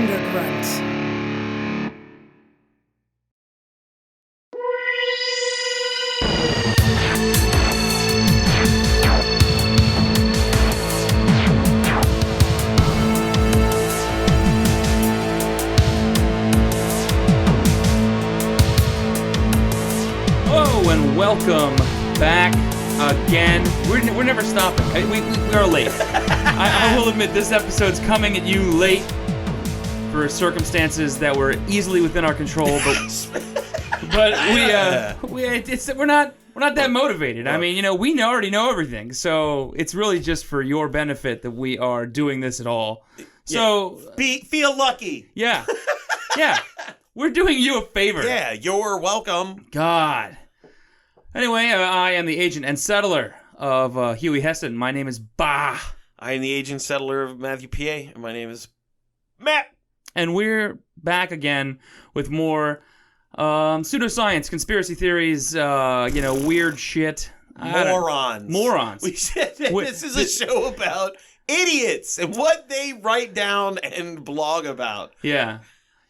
Grunt. Hello and welcome back again. We're never stopping. We are late. I will admit this episode's coming at you late for circumstances that were easily within our control, but we're not that motivated. I mean, we already know everything, so it's really just for your benefit that we are doing this at all. So feel lucky. Yeah. We're doing you a favor. Yeah, you're welcome. God. Anyway, I am the agent and settler of Huey Heston. My name is Bah. I am the agent settler of Matthew PA, and my name is Matt. And we're back again with more pseudoscience, conspiracy theories, weird shit. Morons. We said that this is a show about idiots and what they write down and blog about. Yeah.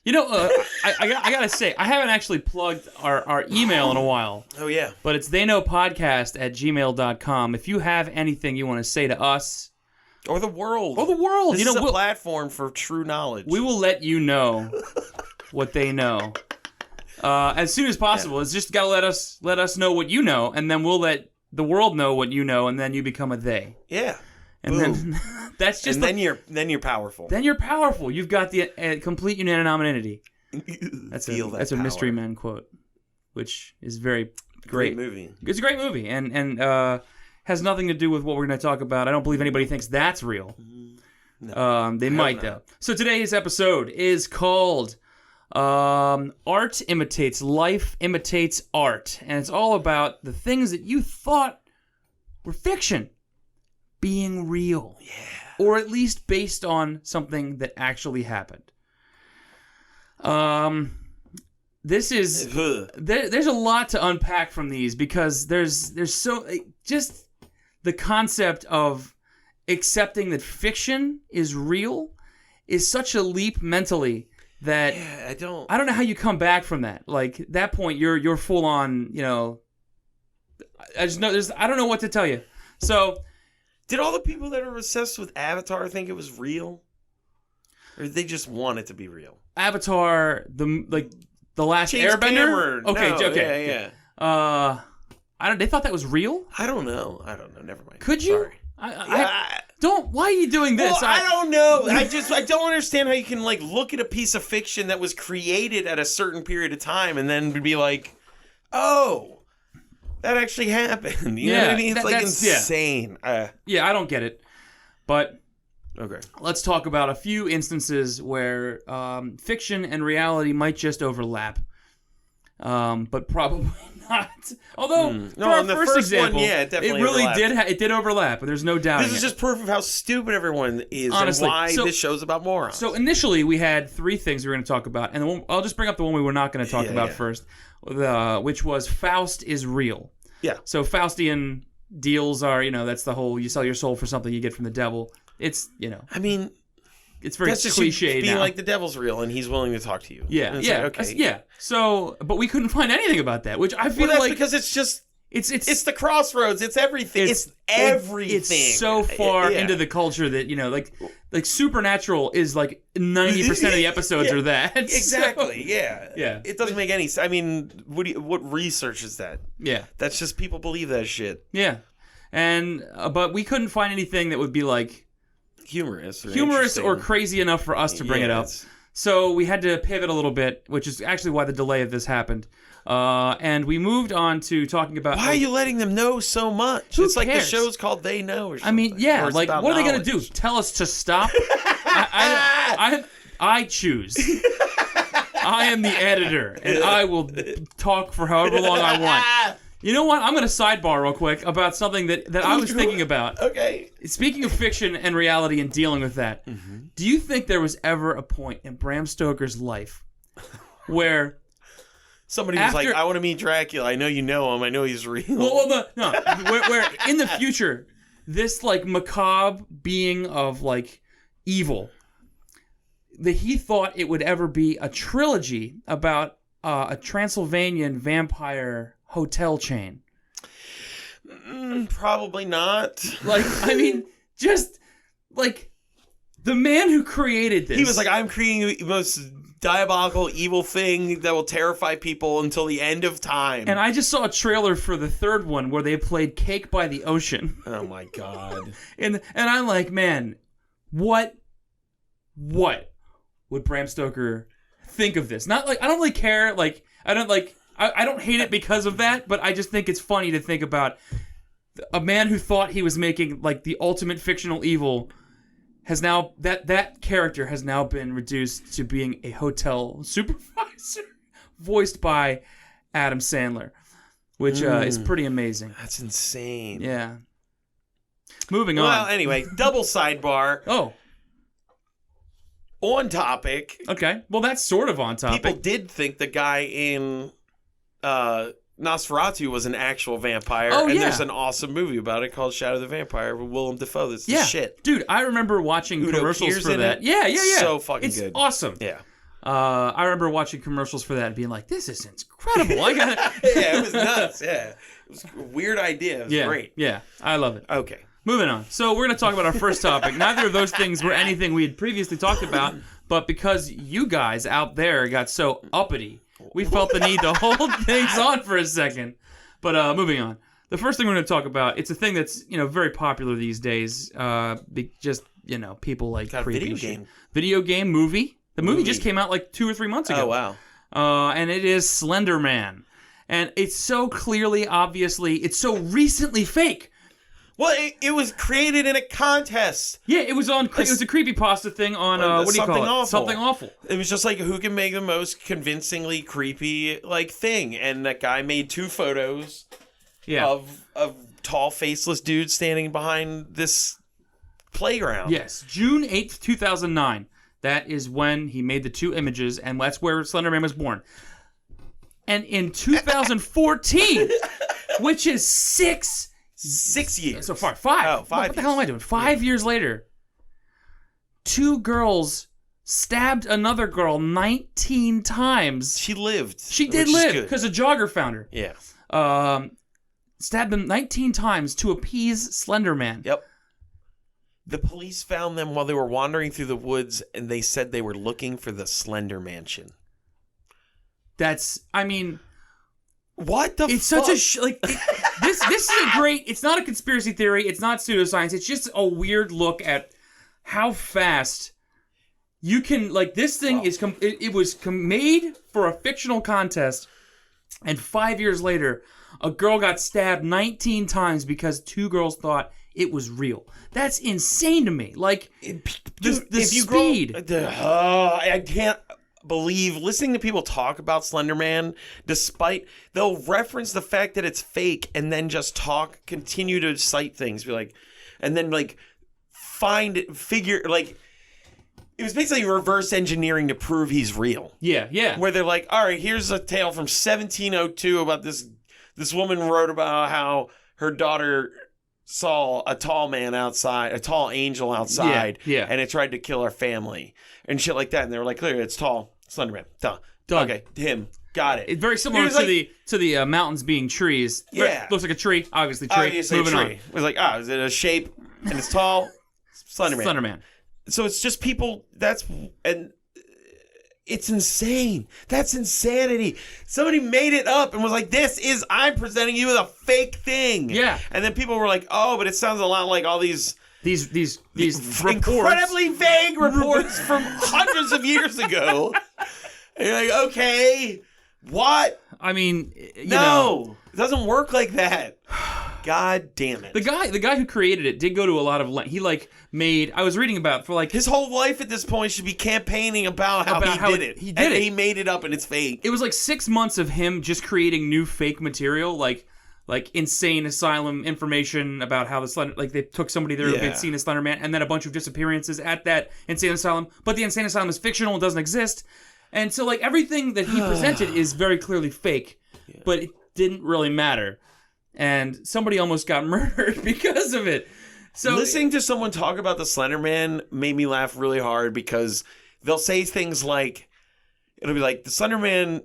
I gotta say, I haven't actually plugged our email in a while. Oh, yeah. But it's theyknowpodcast@gmail.com. If you have anything you want to say to us. Or the world. This is a platform for true knowledge. We will let you know what they know. As soon as possible. Yeah. It's just gotta let us know what you know, and then we'll let the world know what you know, and then you become a they. Yeah. And then that's just. And then you're powerful. Then you're powerful. You've got the complete unanimity. That's a Mystery Men quote, which is very great movie. It's a great movie, and has nothing to do with what we're going to talk about. I don't believe anybody thinks that's real. No, they might though. So today's episode is called "Art Imitates Life Imitates Art," and it's all about the things that you thought were fiction being real, or at least based on something that actually happened. This is there's a lot to unpack from these because there's so just the concept of accepting that fiction is real is such a leap mentally that I don't know how you come back from that. Like at that point you're full on, I don't know what to tell you. So. Did all the people that are obsessed with Avatar think it was real? Or did they just want it to be real? Avatar, the Last James Airbender? Cameron. Okay, No, okay. Yeah. They thought that was real? I don't know. Never mind. Could you? Sorry. Why are you doing this? Well, I don't know. I don't understand how you can look at a piece of fiction that was created at a certain period of time and then be like, oh, that actually happened. You know what I mean? It's insane. Yeah, I don't get it. But okay, let's talk about a few instances where fiction and reality might just overlap. But probably not. Although, for our first example, one, it definitely really did overlap, but there's no doubt. This is just proof of how stupid everyone is. Honestly, and why this show's about morons. So initially, we had three things we were going to talk about, and I'll just bring up the one we were not going to talk about first, which was Faust is real. Yeah. So Faustian deals are, that's the whole, you sell your soul for something you get from the devil. It's, I mean, it's very cliche now. Like the devil's real and he's willing to talk to you. Yeah. Okay. Yeah. So, but we couldn't find anything about that, which I feel like because it's just it's the crossroads. It's everything. It's everything. It's so far into the culture that like Supernatural is like 90% of the episodes are that. Exactly. So, yeah. It doesn't make any sense. I mean, what research is that? Yeah. That's just people believe that shit. Yeah. And but we couldn't find anything that would be like humorous or crazy enough for us to bring it up. So we had to pivot a little bit, which is actually why the delay of this happened. And we moved on to talking about... Why are you letting them know so much? Who it's cares? Like the show's called They Know or something. I mean, yeah, like, what are they going to do? Tell us to stop? I choose. I am the editor, and I will talk for however long I want. You know what? I'm going to sidebar real quick about something that I was thinking about. Okay. Speaking of fiction and reality and dealing with that, do you think there was ever a point in Bram Stoker's life where... Somebody was like, I want to meet Dracula. I know you know him. I know he's real. Well, no. Where in the future, this, like, macabre being of, like, evil that he thought it would ever be a trilogy about a Transylvanian vampire hotel chain. Probably not. Like, I mean, just like the man who created this. He was like, I'm creating the most diabolical, evil thing that will terrify people until the end of time. And I just saw a trailer for the third one where they played Cake by the Ocean. Oh my God. and I'm like, man, what would Bram Stoker think of this? Not like, I don't really care. Like, I don't hate it because of that, but I just think it's funny to think about a man who thought he was making like the ultimate fictional evil has now, that character has now been reduced to being a hotel supervisor voiced by Adam Sandler, which is pretty amazing. That's insane. Yeah. Moving on. Well, anyway, double sidebar. Oh. On topic. Okay. Well, that's sort of on topic. People did think the guy in Nosferatu was an actual vampire. Oh, and there's an awesome movie about it called Shadow the Vampire with Willem Dafoe. That's the shit. Dude, I remember watching commercials for that. Yeah. So fucking good. It's awesome. Yeah. I remember watching commercials for that and being like, this is incredible. I got Yeah, it was nuts. Yeah. It was a weird idea. It was great. Yeah. I love it. Okay. Moving on. So we're going to talk about our first topic. Neither of those things were anything we had previously talked about, but because you guys out there got so uppity, we felt the need to hold things on for a second. But moving on. The first thing we're going to talk about, it's a thing that's, very popular these days. People like creepy shit. Video game movie. The movie just came out like 2 or 3 months ago. Oh, wow. And it is Slender Man. And it's so clearly, obviously, it's so recently fake. Well, it was created in a contest. Yeah, it was on. It was a creepypasta thing on what do you call it? Awful. Something Awful. It was just like who can make the most convincingly creepy thing, and that guy made 2 photos. Yeah. Of tall, faceless dudes standing behind this playground. Yes, June 8th, 2009. That is when he made the 2 images, and that's where Slender Man was born. And in 2014, which is 6 years. So far, 5. Oh, 5 What the hell am I doing? 5 years later, 2 girls stabbed another girl 19 times. She lived. She did live because a jogger found her. Yeah. Stabbed them 19 times to appease Slender Man. Yep. The police found them while they were wandering through the woods, and they said they were looking for the Slender Mansion. What the fuck? It's such a this is a great. It's not a conspiracy theory. It's not pseudoscience. It's just a weird look at how fast you can this thing is. It was made for a fictional contest, and 5 years later, a girl got stabbed 19 times because 2 girls thought it was real. That's insane to me. The speed. I can't believe listening to people talk about Slender Man, despite they'll reference the fact that it's fake and then just continue to cite things, and then it was basically reverse engineering to prove he's real. Yeah. Where they're like, all right, here's a tale from 1702 about this woman wrote about how her daughter saw a tall man outside, a tall angel outside, and it tried to kill her family and shit like that. And they were like, clear, it's tall. Slender Man. Done. Okay, him. Got it. It's very similar to the mountains being trees. Yeah. Looks like a tree. Obviously tree. Moving on. It was like, is it a shape and it's tall? Slender Man. Slender Man. So it's just people, and it's insane. That's insanity. Somebody made it up and was like, I'm presenting you with a fake thing. Yeah. And then people were like, oh, but it sounds a lot like all these incredibly vague reports from hundreds of years ago. And you're like, okay, what? It doesn't work like that. God damn it. The guy who created it did go to a lot of I was reading about his whole life at this point should be campaigning about how he did it. He did it. He made it up and it's fake. It was 6 months of him just creating new fake material, like insane asylum information about how the Slender, they took somebody there who had seen a Slender Man, and then a bunch of disappearances at that insane asylum. But the insane asylum is fictional; it doesn't exist. And so, everything that he presented is very clearly fake, but it didn't really matter. And somebody almost got murdered because of it. So listening to someone talk about the Slender Man made me laugh really hard because they'll say things like, it'll be like, the Slender Man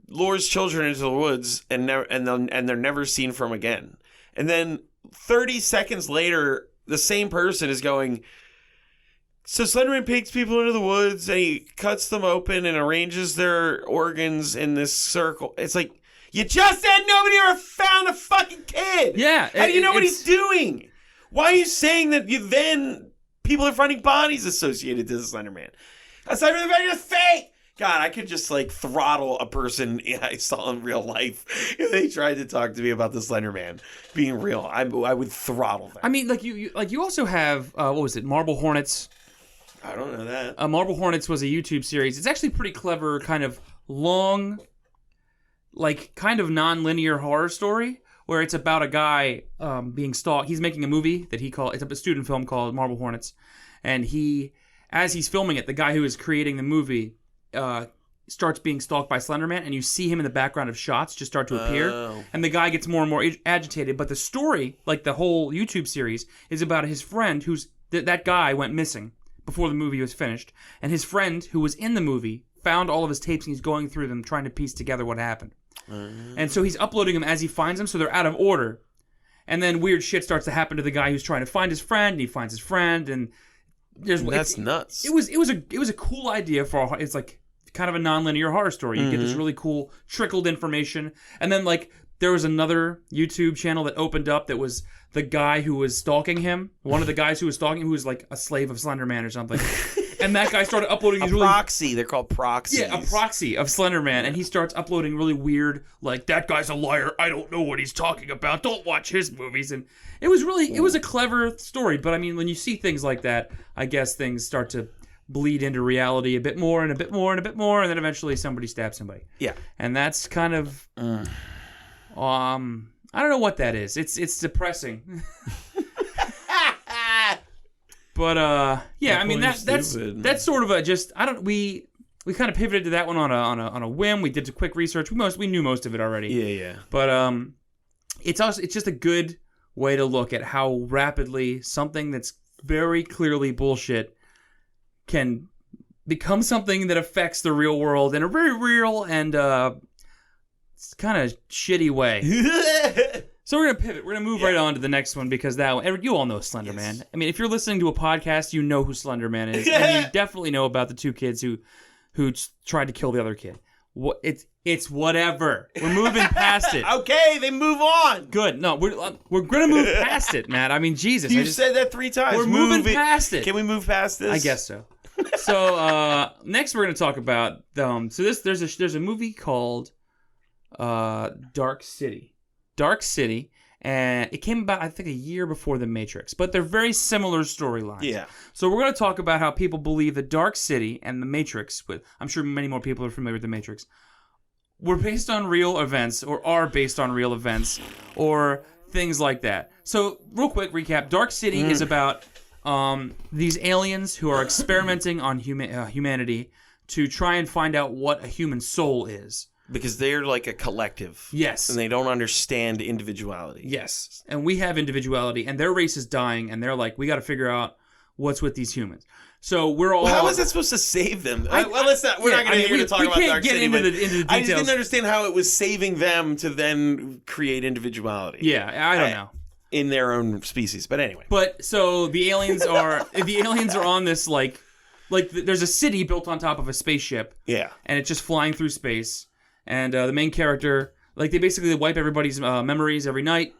lures children into the woods and they're never seen from again. And then 30 seconds later, the same person is going, so Slenderman takes people into the woods and he cuts them open and arranges their organs in this circle. It's like, you just said nobody ever found a fucking kid. Yeah. How do you know what he's doing? Why are you saying that people are finding bodies associated to the Slenderman? Aside from the fact it's fake. God, I could just like throttle a person I saw in real life if they tried to talk to me about the Slenderman being real. I would throttle them. I mean, you also have what was it? Marble Hornets. I don't know that. Marble Hornets was a YouTube series. It's actually pretty clever, kind of long, like kind of non-linear horror story where it's about a guy being stalked. He's making a movie that it's a student film called Marble Hornets, and as he's filming it, the guy who is creating the movie starts being stalked by Slenderman, and you see him in the background of shots just start to appear, and the guy gets more and more agitated. But the story, like the whole YouTube series, is about his friend that guy went missing before the movie was finished, and his friend who was in the movie found all of his tapes and he's going through them trying to piece together what happened. And so he's uploading them as he finds them, so they're out of order. And then weird shit starts to happen to the guy who's trying to find his friend, and he finds his friend, and that's nuts. It was a cool idea for it's like kind of a non-linear horror story. You get this really cool trickled information, and then like there was another YouTube channel that opened up that was the guy who was stalking him. One of the guys who was stalking him, who was like a slave of Slenderman or something. And that guy started uploading these proxy. They're called proxies. Yeah, a proxy of Slenderman, and he starts uploading really weird, like, that guy's a liar, I don't know what he's talking about, don't watch his movies. And it was a clever story, but I mean, when you see things like that, I guess things start to bleed into reality a bit more and a bit more and a bit more, and then eventually somebody stabs somebody. Yeah. And that's kind of, I don't know what that is. It's depressing. But yeah, I mean that's sort of a just we kind of pivoted to that one on a whim. We did a quick research. We knew most of it already. Yeah. But it's just a good way to look at how rapidly something that's very clearly bullshit can become something that affects the real world in a very real and kind of shitty way. So we're going to pivot. We're going to move right on to the next one because that one, you all know Slender Man. Yes. I mean, if you're listening to a podcast, you know who Slender Man is. And you definitely know about the two kids who tried to kill the other kid. It's whatever. We're moving past it. Okay, they move on. Good. No, we're going to move past it, Matt. I mean, Jesus. You said that 3 times. We're moving past it. Can we move past this? I guess so. So next we're going to talk about there's a movie called Dark City. Dark City, and it came about, I think, a year before The Matrix, but they're very similar storylines. Yeah. So we're going to talk about how people believe that Dark City and The Matrix, I'm sure many more people are familiar with The Matrix, were based on real events, or are based on real events, or things like that. So, real quick recap, Dark City is about these aliens who are experimenting on humanity to try and find out what a human soul is. Because they're like a collective. Yes. And they don't understand individuality. Yes. And we have individuality, and their race is dying, and they're like, we got to figure out what's with these humans. So we're all... Well, how is that supposed to save them? We're not going to talk about Dark City, into the details. I just didn't understand how it was saving them to then create individuality. Yeah, I don't know. In their own species, but anyway. But, so the aliens are on this, like there's a city built on top of a spaceship. Yeah. And it's just flying through space. And the main character, like, they basically wipe everybody's memories every night,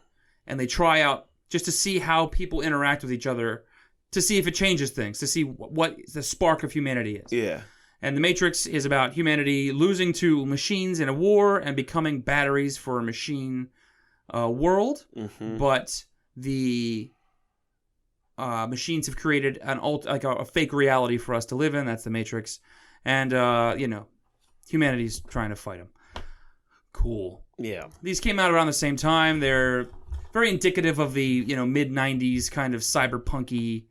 and they try out just to see how people interact with each other, to see if it changes things, to see what the spark of humanity is. Yeah. And The Matrix is about humanity losing to machines in a war and becoming batteries for a machine world. Mm-hmm. But the machines have created a fake reality for us to live in. That's The Matrix. And, humanity's trying to fight them. Cool. Yeah. These came out around the same time. They're very indicative of the, mid-90s kind of cyberpunky,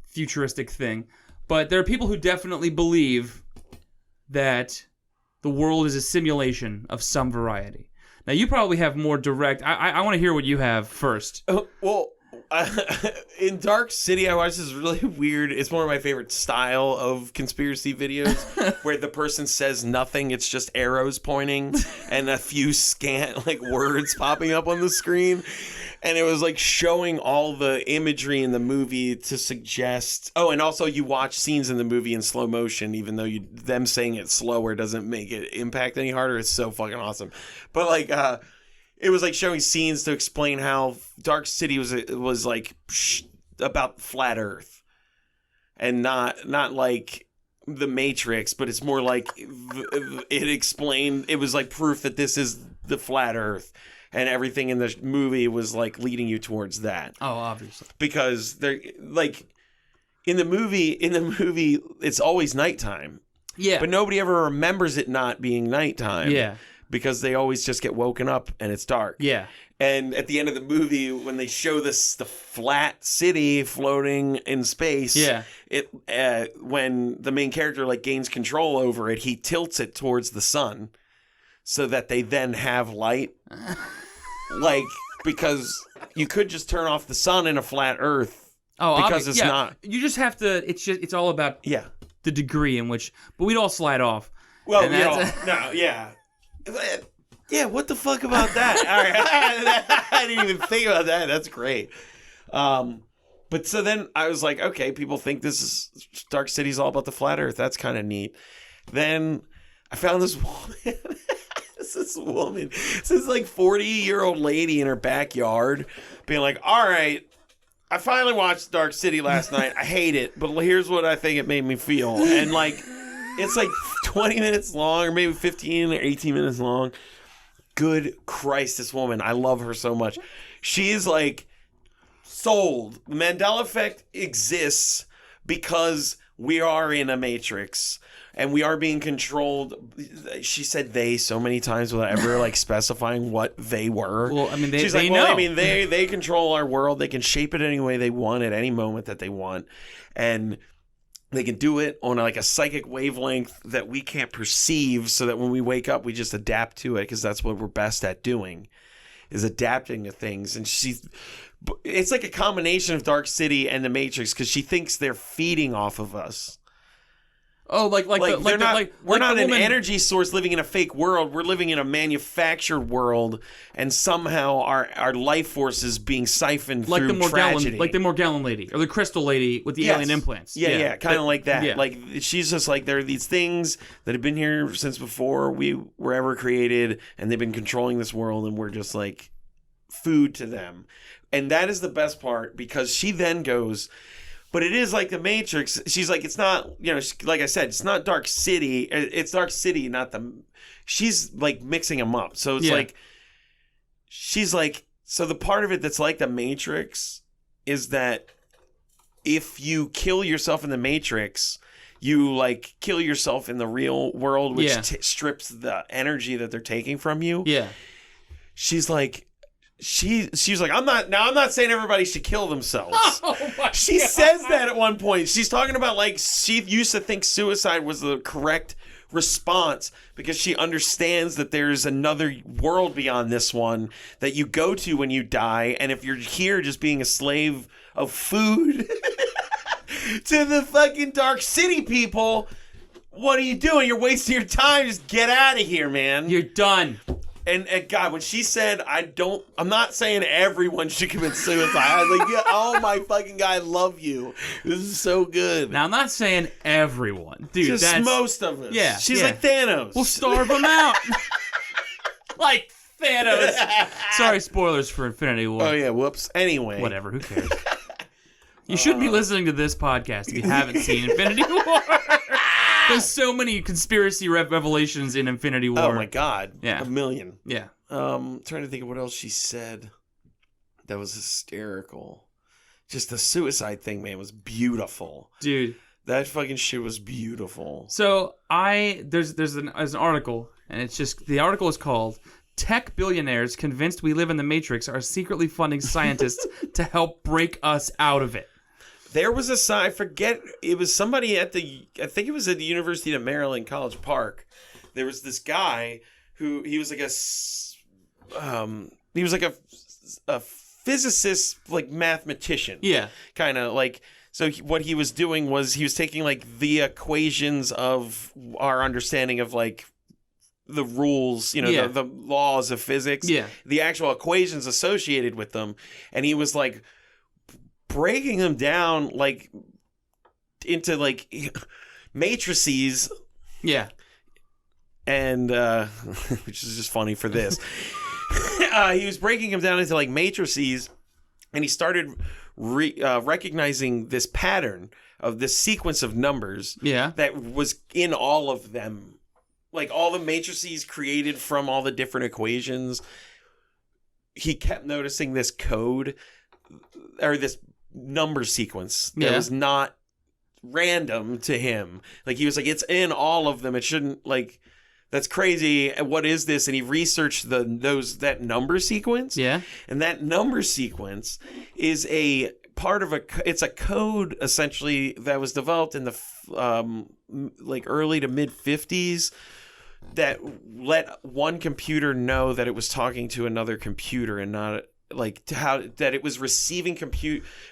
futuristic thing. But there are people who definitely believe that the world is a simulation of some variety. Now, you probably have more direct... I want to hear what you have first. Well, in Dark City, I watched this really weird. It's one of my favorite style of conspiracy videos, where the person says nothing. It's just arrows pointing and a few scant like words popping up on the screen. And it was like showing all the imagery in the movie to suggest. Oh, and also you watch scenes in the movie in slow motion, even though them saying it slower doesn't make it impact any harder. It's so fucking awesome. But like, it was like showing scenes to explain how Dark City was like about flat Earth, and not like the Matrix, but it's more like it explained. It was like proof that this is the flat Earth. And everything in the movie was like leading you towards that. Oh, obviously. Because they're like in the movie, it's always nighttime. Yeah. But nobody ever remembers it not being nighttime. Yeah. Because they always just get woken up and it's dark. Yeah. And at the end of the movie, when they show the flat city floating in space, yeah, when the main character like gains control over it, he tilts it towards the sun, so that they then have light. Like, because you could just turn off the sun in a flat Earth. Oh, because it's not. You just have to. It's all about the degree in which. But we'd all slide off. Well, yeah. What the fuck about that? All right, I didn't even think about that. That's great. But so then I was like, okay, people think this is Dark City's all about the flat Earth. That's kind of neat. Then I found this woman. This like 40-year-old lady in her backyard being like, all right, I finally watched Dark City last night. I hate it, but here's what I think it made me feel. And like, it's like 20 minutes long, or maybe 15 or 18 minutes long. Good Christ, this woman. I love her so much. She is like sold. The Mandela effect exists because we are in a matrix. And we are being controlled. She said they so many times without ever like specifying what they were. Well, I mean, She's they like, know. well, I mean, they control our world. They can shape it any way they want at any moment that they want, and they can do it on like a psychic wavelength that we can't perceive. So that when we wake up, we just adapt to it because that's what we're best at doing, is adapting to things. And it's like a combination of Dark City and the Matrix because she thinks they're feeding off of us. Oh, we're not an energy source living in a fake world. We're living in a manufactured world, and somehow our life force is being siphoned like through tragedy. Like the Morgellon lady or the Crystal lady with the alien implants. Yeah, kind of like that. Yeah. Like she's just like, there are these things that have been here since before we were ever created, and they've been controlling this world, and we're just like food to them. And that is the best part, because she then goes, but it is like the Matrix. She's like, it's not, like I said, it's not Dark City. It's Dark City, not the... She's like mixing them up. So it's like, she's like, so the part of it that's like the Matrix is that if you kill yourself in the Matrix, you like kill yourself in the real world, which strips the energy that they're taking from you. Yeah. She's like, She's like, I'm not saying everybody should kill themselves. Oh my she God. says that at one point. She's talking about like she used to think suicide was the correct response because she understands that there's another world beyond this one that you go to when you die, and if you're here just being a slave of food to the fucking Dark City people, what are you doing? You're wasting your time. Just get out of here, man. You're done. And God, when she said, I'm not saying everyone should commit suicide. I was like, oh my fucking God, I love you. This is so good. Now, I'm not saying everyone. Dude, just that's... most of us. Yeah. She's like Thanos. We'll starve them out. Like Thanos. Sorry, spoilers for Infinity War. Oh, yeah, whoops. Anyway. Whatever, who cares? You should be listening to this podcast if you haven't seen Infinity War. There's so many conspiracy revelations in Infinity War. Oh my God. Yeah. 1 million. Yeah. Trying to think of what else she said that was hysterical. Just the suicide thing, man, was beautiful. Dude. That fucking shit was beautiful. So there's an article, and it's just, the article is called "Tech Billionaires Convinced We Live in the Matrix Are Secretly Funding Scientists to Help Break Us Out of It." There was I forget, it was somebody I think it was at the University of Maryland, College Park. There was this guy who, he was like a physicist, like mathematician. Yeah. Kind of like, so what he was doing was he was taking like the equations of our understanding of like the rules, the laws of physics, the actual equations associated with them. And he was like breaking them down like into like matrices. Yeah. And, which is just funny for this. He was breaking them down into like matrices, and he started recognizing this pattern of this sequence of numbers that was in all of them. Like all the matrices created from all the different equations. He kept noticing this code or this number sequence that was not random to him. Like he was like, it's in all of them. It shouldn't, like, that's crazy. What is this? And he researched that number sequence. Yeah. And that number sequence is a part of it's a code essentially that was developed in the like early to mid 50s that let one computer know that it was talking to another computer and not like that it was receiving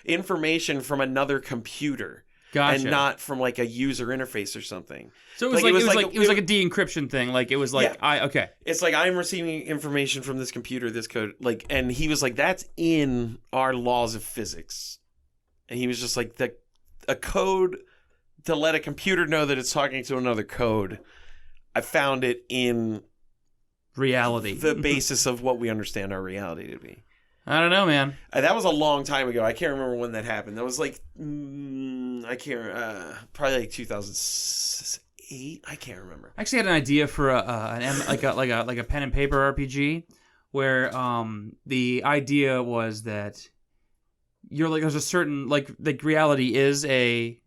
information from another computer. Gotcha. And not from like a user interface or something. So it was like a de-encryption thing. Like it was like okay. It's like I'm receiving information from this computer, this code, like, and he was like, that's in our laws of physics. And he was just like, a code to let a computer know that it's talking to another code. I found it in reality, the basis of what we understand our reality to be. I don't know, man. That was a long time ago. I can't remember when that happened. That was like, probably like 2008. I can't remember. I actually had an idea for a pen and paper RPG, where the idea was that you're like there's a certain like reality is a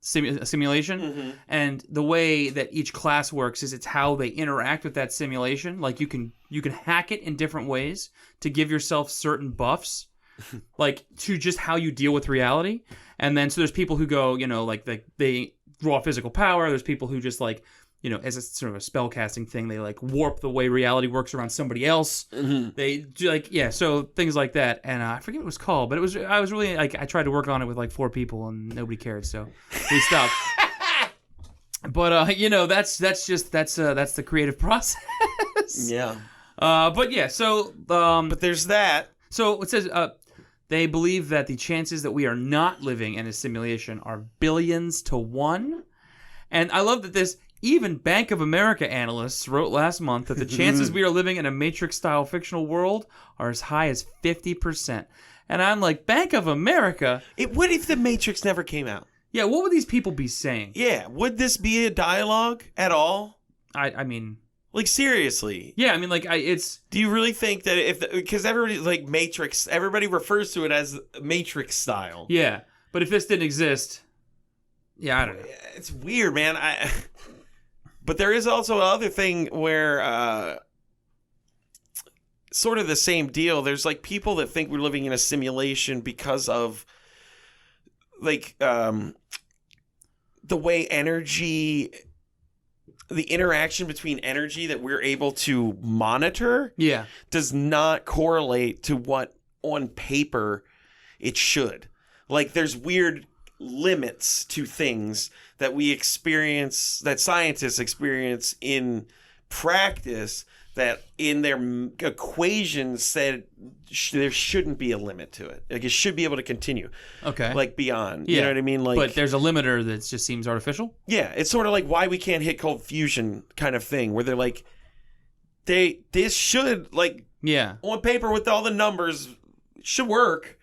simulation, and the way that each class works is it's how they interact with that simulation. Like you can hack it in different ways to give yourself certain buffs, like to just how you deal with reality. And then so there's people who go, like they draw physical power. There's people who just like, as a sort of a spell casting thing, they like warp the way reality works around somebody else. They do like, so things like that. And I forget what it was called, but I was really like, I tried to work on it with like 4 people and nobody cared. So we stopped. But, that's the creative process. Yeah. But yeah, so, but there's that. So it says, they believe that the chances that we are not living in a simulation are billions to 1. And I love that even Bank of America analysts wrote last month that the chances we are living in a Matrix-style fictional world are as high as 50%. And I'm like, Bank of America? What if the Matrix never came out? Yeah, what would these people be saying? Yeah, would this be a dialogue at all? I mean... Like, seriously. Yeah, I mean, like, it's... Do you really think that because everybody, like, Matrix, everybody refers to it as Matrix style. Yeah, but if this didn't exist... Yeah, I don't know. It's weird, man. But there is also another thing where... sort of the same deal. There's, like, people that think we're living in a simulation because of, like, the way energy... The interaction between energy that we're able to monitor does not correlate to what on paper it should. Like there's weird limits to things that we experience, that scientists experience in practice, that in their equations said there shouldn't be a limit to it. Like it should be able to continue. Okay. Like beyond. You know what I mean? Like, but there's a limiter that just seems artificial? Yeah. It's sort of like why we can't hit cold fusion kind of thing, where they're like, this should, like, on paper with all the numbers, should work.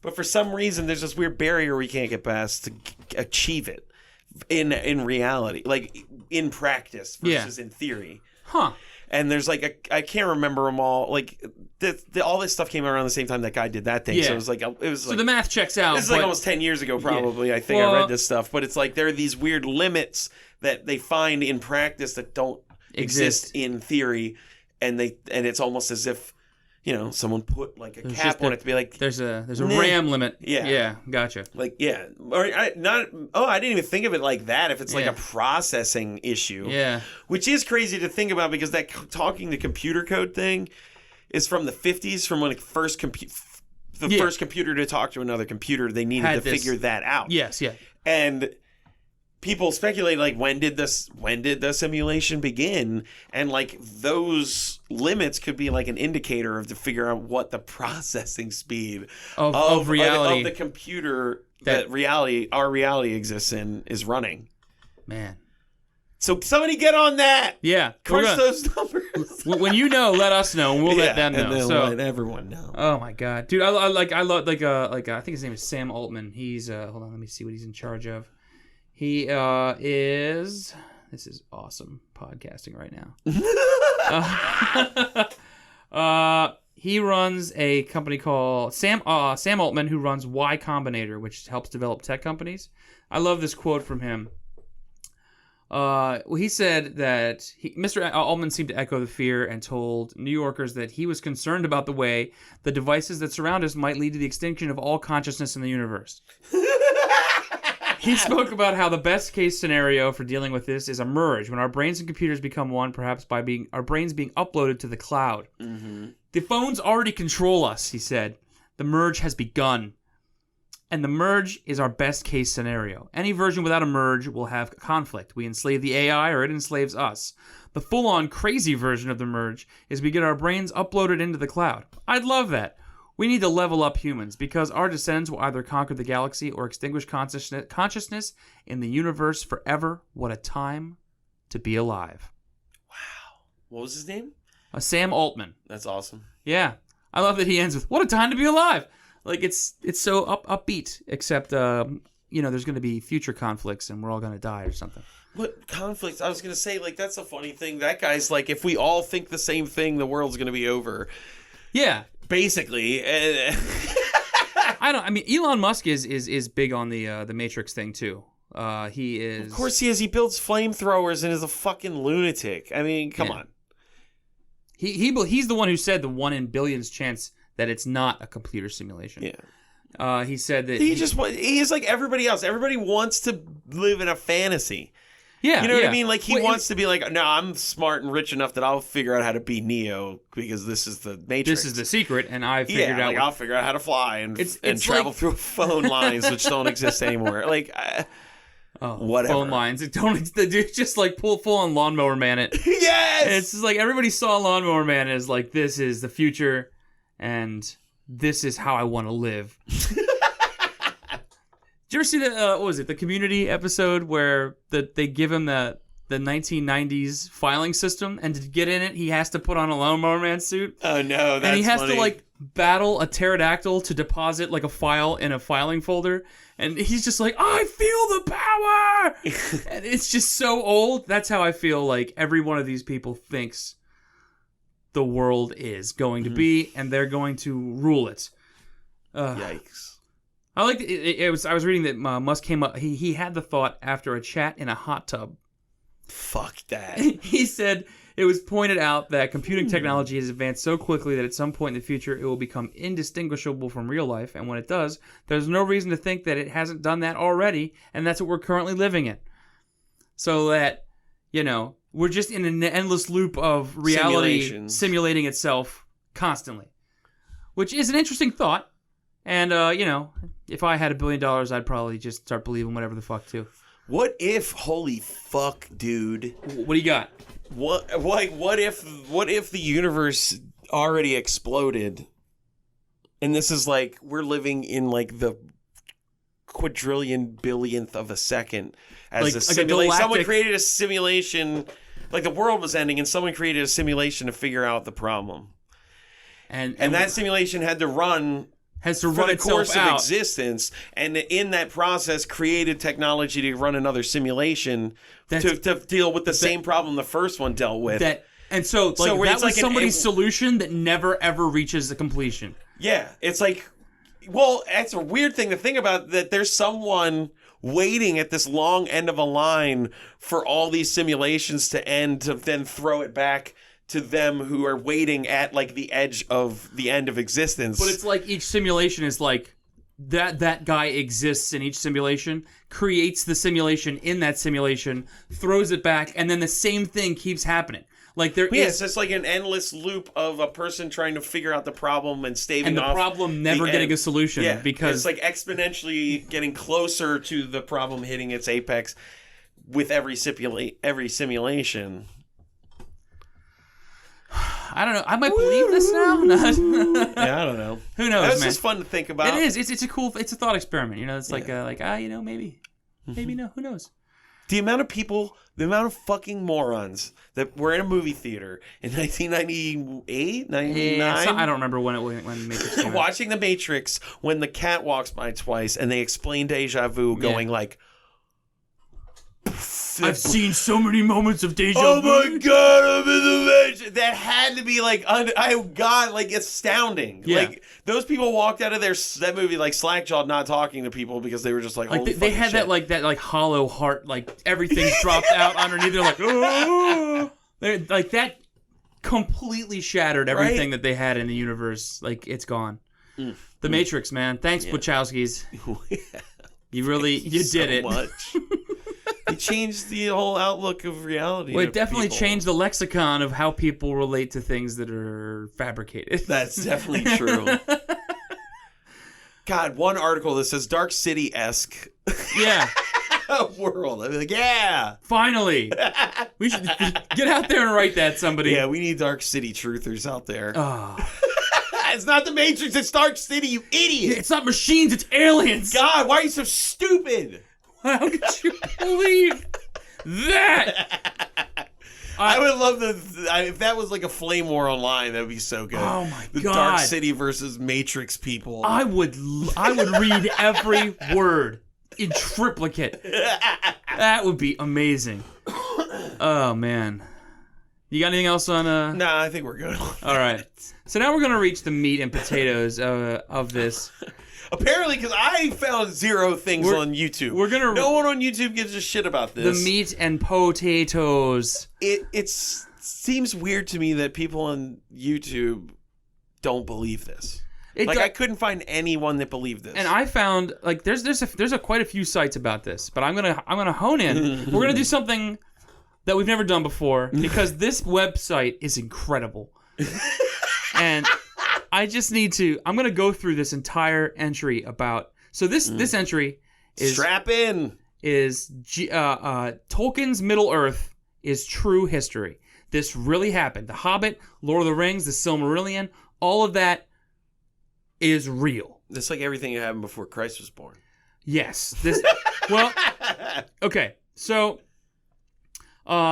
But for some reason, there's this weird barrier we can't get past to achieve it in reality. Like in practice versus in theory. Huh. And there's like I can't remember them all. Like all this stuff came around the same time that guy did that thing. So it was like so the math checks out. This is like almost 10 years ago, probably. I think I read this stuff, but it's like there are these weird limits that they find in practice that don't exist in theory, and it's almost as if someone put like a cap on it to be like there's a RAM limit. Yeah, gotcha. Like or I didn't even think of it like that. If it's like a processing issue, which is crazy to think about because that talking to computer code thing is from the 50s, from when first the first computer to talk to another computer, they needed to figure that out. Yes, yeah. And people speculate, like, when did the simulation begin? And, like, those limits could be like an indicator to figure out what the processing speed of reality of the computer that our reality exists in is running. Man. So somebody get on that. Yeah. Crunch those numbers. When you know, let us know, and we'll let them know. And then so let everyone know. Oh my god, dude! I love I think his name is Sam Altman. He's hold on, let me see what he's in charge of. He is. This is awesome podcasting right now. He runs a company called Sam Altman, who runs Y Combinator, which helps develop tech companies. I love this quote from him. He said that Mr. Altman seemed to echo the fear and told New Yorkers that he was concerned about the way the devices that surround us might lead to the extinction of all consciousness in the universe. He spoke about how the best case scenario for dealing with this is a merge, when our brains and computers become one, perhaps by our brains being uploaded to the cloud. Mm-hmm. The phones already control us, he said. The merge has begun. And the merge is our best case scenario. Any version without a merge will have conflict. We enslave the AI or it enslaves us. The full-on crazy version of the merge is we get our brains uploaded into the cloud. I'd love that. We need to level up humans because our descendants will either conquer the galaxy or extinguish consciousness in the universe forever. What a time to be alive. Wow. What was his name? Sam Altman. That's awesome. Yeah. I love that he ends with, what a time to be alive. Like, it's so upbeat, except, there's going to be future conflicts and we're all going to die or something. What conflicts? I was going to say, like, that's a funny thing. That guy's like, if we all think the same thing, the world's going to be over. Yeah. Basically. Elon Musk is big on the Matrix thing, too. He is. Of course he is. He builds flamethrowers and is a fucking lunatic. I mean, come on. He's the one who said the 1 in billions chance that it's not a computer simulation. Yeah. He said that he is like everybody else. Everybody wants to live in a fantasy. Yeah. You know what I mean? Like he wants to be like, no, I'm smart and rich enough that I'll figure out how to be Neo because this is the Matrix. This is the secret, and I figured out. I'll figure out how to fly and travel through phone lines which don't exist anymore. Like, whatever. Phone lines. It don't. The dude just like full on Lawnmower Man it. Yes. And it's just like everybody saw Lawnmower Man as like this is the future, and this is how I want to live. Did you ever see the Community episode where they give him the 1990s filing system, and to get in it, he has to put on a Lawnmower Man suit? Oh no, that's and he has funny. to like battle a pterodactyl to deposit like a file in a filing folder, and he's just like, I feel the power, and it's just so old. That's how I feel like every one of these people thinks the world is going to be, and they're going to rule it. Yikes. I like I was reading that Musk came up. He had the thought after a chat in a hot tub. Fuck that. He said it was pointed out that computing technology has advanced so quickly that at some point in the future it will become indistinguishable from real life, and when it does, there's no reason to think that it hasn't done that already, and that's what we're currently living in. So that we're just in an endless loop of reality simulating itself constantly, which is an interesting thought. And, if I had $1 billion, I'd probably just start believing whatever the fuck, too. What if, holy fuck, dude. What do you got? What if the universe already exploded? And this is like, we're living in like the quadrillion billionth of a second as a simulation. Someone created a simulation, like the world was ending, and someone created a simulation to figure out the problem. And that simulation had to run for the course of existence, and in that process created technology to run another simulation to deal with the same problem the first one dealt with. That was somebody's solution that never ever reaches the completion. Yeah, it's like, well, that's a weird thing to think about, that there's someone waiting at this long end of a line for all these simulations to end, to then throw it back to them who are waiting at like the edge of the end of existence. But it's like each simulation is like that guy exists in each simulation, creates the simulation in that simulation, throws it back, and then the same thing keeps happening. Like there is, it's just like an endless loop of a person trying to figure out the problem and staving and the off problem never getting a solution. Yeah, because it's like exponentially getting closer to the problem hitting its apex with every simulation. I don't know. I might believe this now. Yeah, I don't know. Who knows, That's man? just fun to think about. It is. It's a cool. It's a thought experiment. It's like maybe no. Who knows? The amount of fucking morons that were in a movie theater in 1998, 99. I don't remember when Matrix came out. Watching The Matrix when the cat walks by twice and they explain deja vu, going like, I've seen so many moments of deja vu. Oh my god, I'm in the Matrix. That had to be like, astounding. Yeah. Like those people walked out of that movie like slack-jawed, not talking to people because they were just like, holy they had shit. that hollow heart, like everything's dropped out underneath. They're like, oh, like that completely shattered everything that they had in the universe. Like it's gone. The Matrix, man. Thanks, Wachowskis. You did it. Much. It changed the whole outlook of reality. Well, it definitely changed the lexicon of how people relate to things that are fabricated. That's definitely true. God, one article that says Dark City-esque world. I'm like, yeah. Finally. We should get out there and write that, somebody. Yeah, we need Dark City truthers out there. Oh. It's not the Matrix, it's Dark City, you idiot. It's not machines, it's aliens. God, why are you so stupid? How could you believe that? I would love if that was like a flame war online. That would be so good. Oh my the god! Dark City versus Matrix people. I would read every word in triplicate. That would be amazing. Oh man, you got anything else on? Nah, I think we're good. All right. So now we're gonna reach the meat and potatoes of this. Apparently, because I found zero things on YouTube. No one on YouTube gives a shit about this. The meat and potatoes. It seems weird to me that people on YouTube don't believe this. I couldn't find anyone that believed this. And I found there's quite a few sites about this, but I'm gonna hone in. We're gonna do something that we've never done before because this website is incredible. And I just need to. I'm gonna go through this entire entry about. So this entry is strap in. Is Tolkien's Middle Earth is true history. This really happened. The Hobbit, Lord of the Rings, the Silmarillion, all of that is real. It's like everything that happened before Christ was born. Yes. This. Well. Okay. So.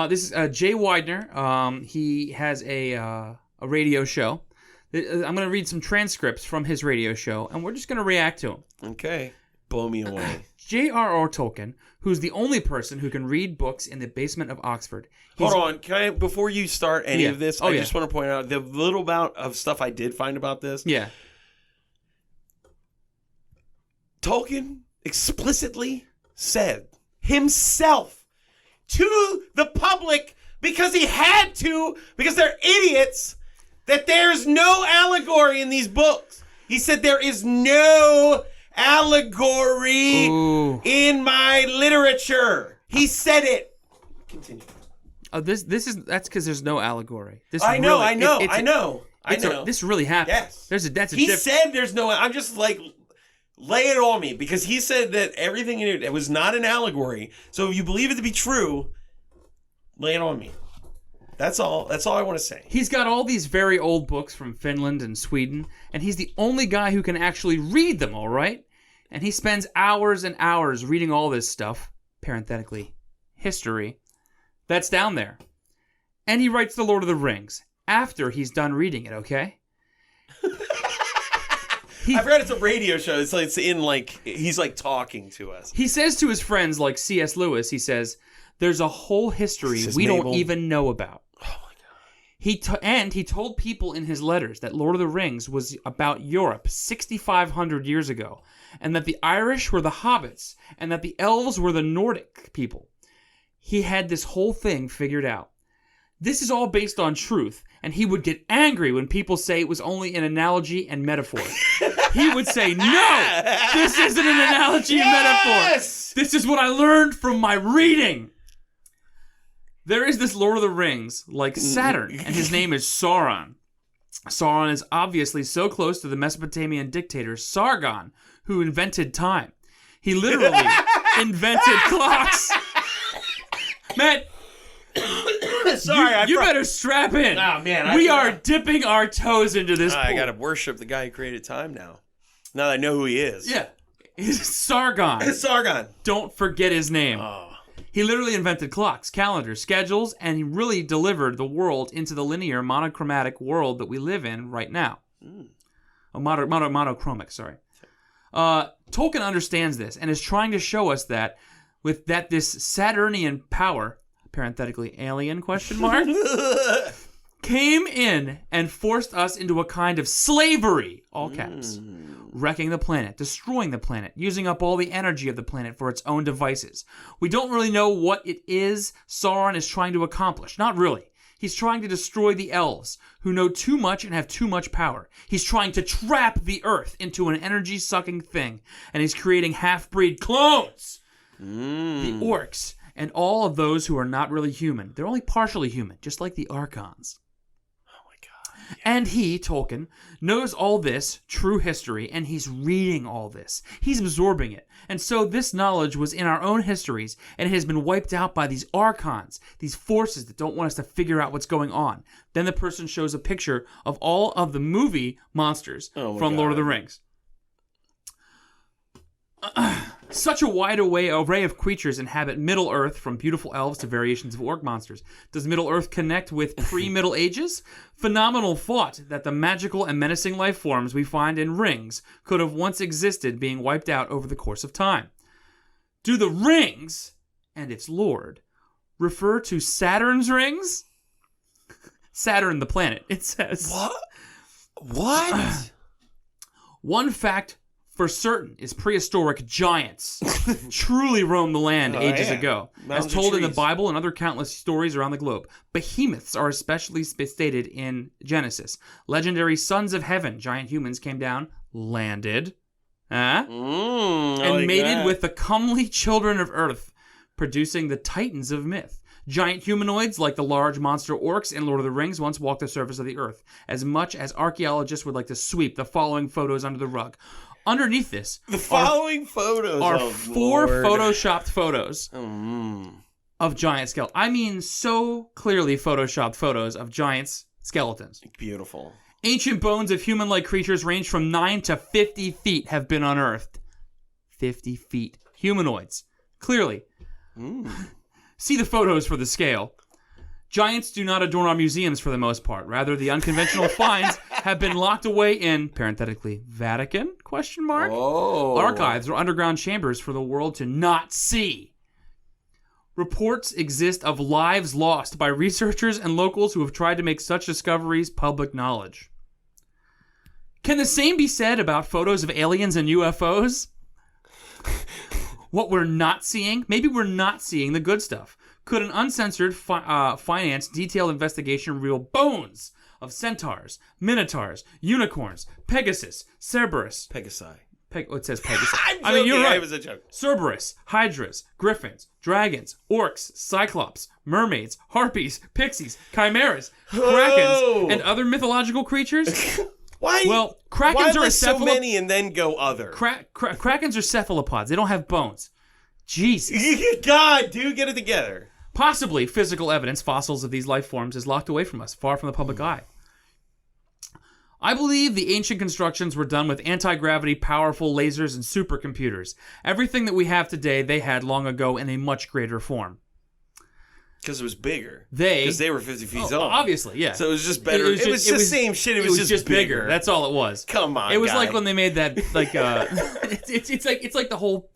This is Jay Widener. He has a radio show. I'm going to read some transcripts from his radio show, and we're just going to react to him. Okay. Blow me away. J.R.R. Tolkien, who's the only person who can read books in the basement of Oxford. Hold on. Can I, before you start any of this, I just want to point out the little amount of stuff I did find about this. Yeah. Tolkien explicitly said himself to the public, because he had to, because they're idiots, that there's no allegory in these books. He said there is no allegory in my literature. He said it. Continue. Oh, that's because there's no allegory. I know. This really happened. Yes. He said there's no. I'm just like, lay it on me, because he said that everything in it was not an allegory. So if you believe it to be true, lay it on me. That's all I want to say. He's got all these very old books from Finland and Sweden, and he's the only guy who can actually read them, all right? And he spends hours and hours reading all this stuff, parenthetically, history, that's down there. And he writes The Lord of the Rings after he's done reading it, okay? I forgot it's a radio show. It's in he's talking to us. He says to his friends like C.S. Lewis, he says, there's a whole history we don't even know about. Oh my God. He told people in his letters that Lord of the Rings was about Europe 6,500 years ago, and that the Irish were the hobbits, and that the elves were the Nordic people. He had this whole thing figured out. This is all based on truth, and he would get angry when people say it was only an analogy and metaphor. He would say, no, this isn't an analogy and metaphor. This is what I learned from my reading. There is this Lord of the Rings, like Saturn, and his name is Sauron. Sauron is obviously so close to the Mesopotamian dictator Sargon, who invented time. He literally invented clocks. Matt, sorry, you better strap in. Oh, man, we are dipping our toes into this pool. I gotta worship the guy who created time now. Now that I know who he is. Yeah. It's Sargon. Sargon. Don't forget his name. Oh. He literally invented clocks, calendars, schedules, and he really delivered the world into the linear, monochromatic world that we live in right now. Monochromic, sorry. Tolkien understands this and is trying to show us that this Saturnian power, parenthetically alien question mark, came in and forced us into a kind of slavery, all caps, wrecking the planet, destroying the planet, using up all the energy of the planet for its own devices. We don't really know what it is Sauron is trying to accomplish. Not really. He's trying to destroy the elves, who know too much and have too much power. He's trying to trap the earth into an energy-sucking thing, and he's creating half-breed clones. The orcs, and all of those who are not really human. They're only partially human, just like the Archons. Yeah. And he, Tolkien, knows all this true history, and he's reading all this. He's absorbing it. And so this knowledge was in our own histories, and it has been wiped out by these Archons, these forces that don't want us to figure out what's going on. Then the person shows a picture of all of the movie monsters from Lord of the Rings. Such a wide array of creatures inhabit Middle-earth, from beautiful elves to variations of orc monsters. Does Middle-earth connect with pre-Middle Ages? Phenomenal thought that the magical and menacing life forms we find in rings could have once existed, being wiped out over the course of time. Do the rings, and its lord, refer to Saturn's rings? Saturn the planet, it says. What? One fact for certain is prehistoric giants truly roamed the land ages ago. As told in the Bible and other countless stories around the globe. Behemoths are especially stated in Genesis. Legendary sons of heaven, giant humans, came down, landed, and mated with the comely children of earth, producing the titans of myth. Giant humanoids, like the large monster orcs in Lord of the Rings, once walked the surface of the earth, as much as archaeologists would like to sweep the following photos under the rug. Underneath this, the following photos are four photoshopped photos of giant skeletons. I mean, so clearly photoshopped photos of giants' skeletons. Beautiful. Ancient bones of human-like creatures range from 9 to 50 feet have been unearthed. 50 feet. Humanoids. Clearly. See the photos for the scale. Giants do not adorn our museums for the most part. Rather, the unconventional finds have been locked away in, parenthetically, Vatican, ? Archives or underground chambers for the world to not see. Reports exist of lives lost by researchers and locals who have tried to make such discoveries public knowledge. Can the same be said about photos of aliens and UFOs? What we're not seeing? Maybe we're not seeing the good stuff. Could an uncensored, financed, detailed investigation reveal bones of centaurs, minotaurs, unicorns, Pegasus, Cerberus? Pegasi. It says Pegasus. I mean, you're right. It was a joke. Cerberus, hydras, griffins, dragons, orcs, cyclops, mermaids, harpies, pixies, chimeras, krakens, and other mythological creatures? Why? Well, krakens are so many and then go other? Krakens are cephalopods. They don't have bones. Jesus. God, dude, get it together. Possibly physical evidence, fossils of these life forms, is locked away from us, far from the public eye. I believe the ancient constructions were done with anti-gravity, powerful lasers, and supercomputers. Everything that we have today, they had long ago in a much greater form. Because it was bigger. Because they were 50 feet tall. Obviously, yeah. So it was just better. It was the same shit. It was just bigger. That's all it was. Come on, It was like when they made that, like, it's like the whole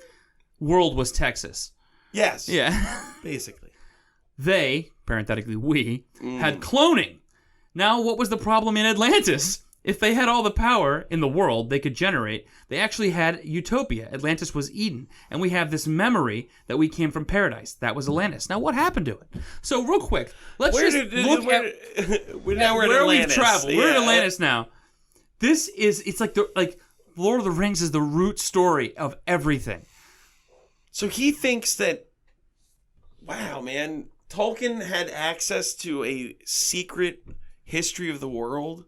world was Texas. Yes. Yeah. Basically. They, parenthetically we, had cloning. Now, what was the problem in Atlantis? If they had all the power in the world they could generate, they actually had utopia. Atlantis was Eden. And we have this memory that we came from paradise. That was Atlantis. Now, what happened to it? So, real quick, let's look at where we've traveled. Yeah. We're in Atlantis now. It's like Lord of the Rings is the root story of everything. So he thinks that, wow, man, Tolkien had access to a secret history of the world.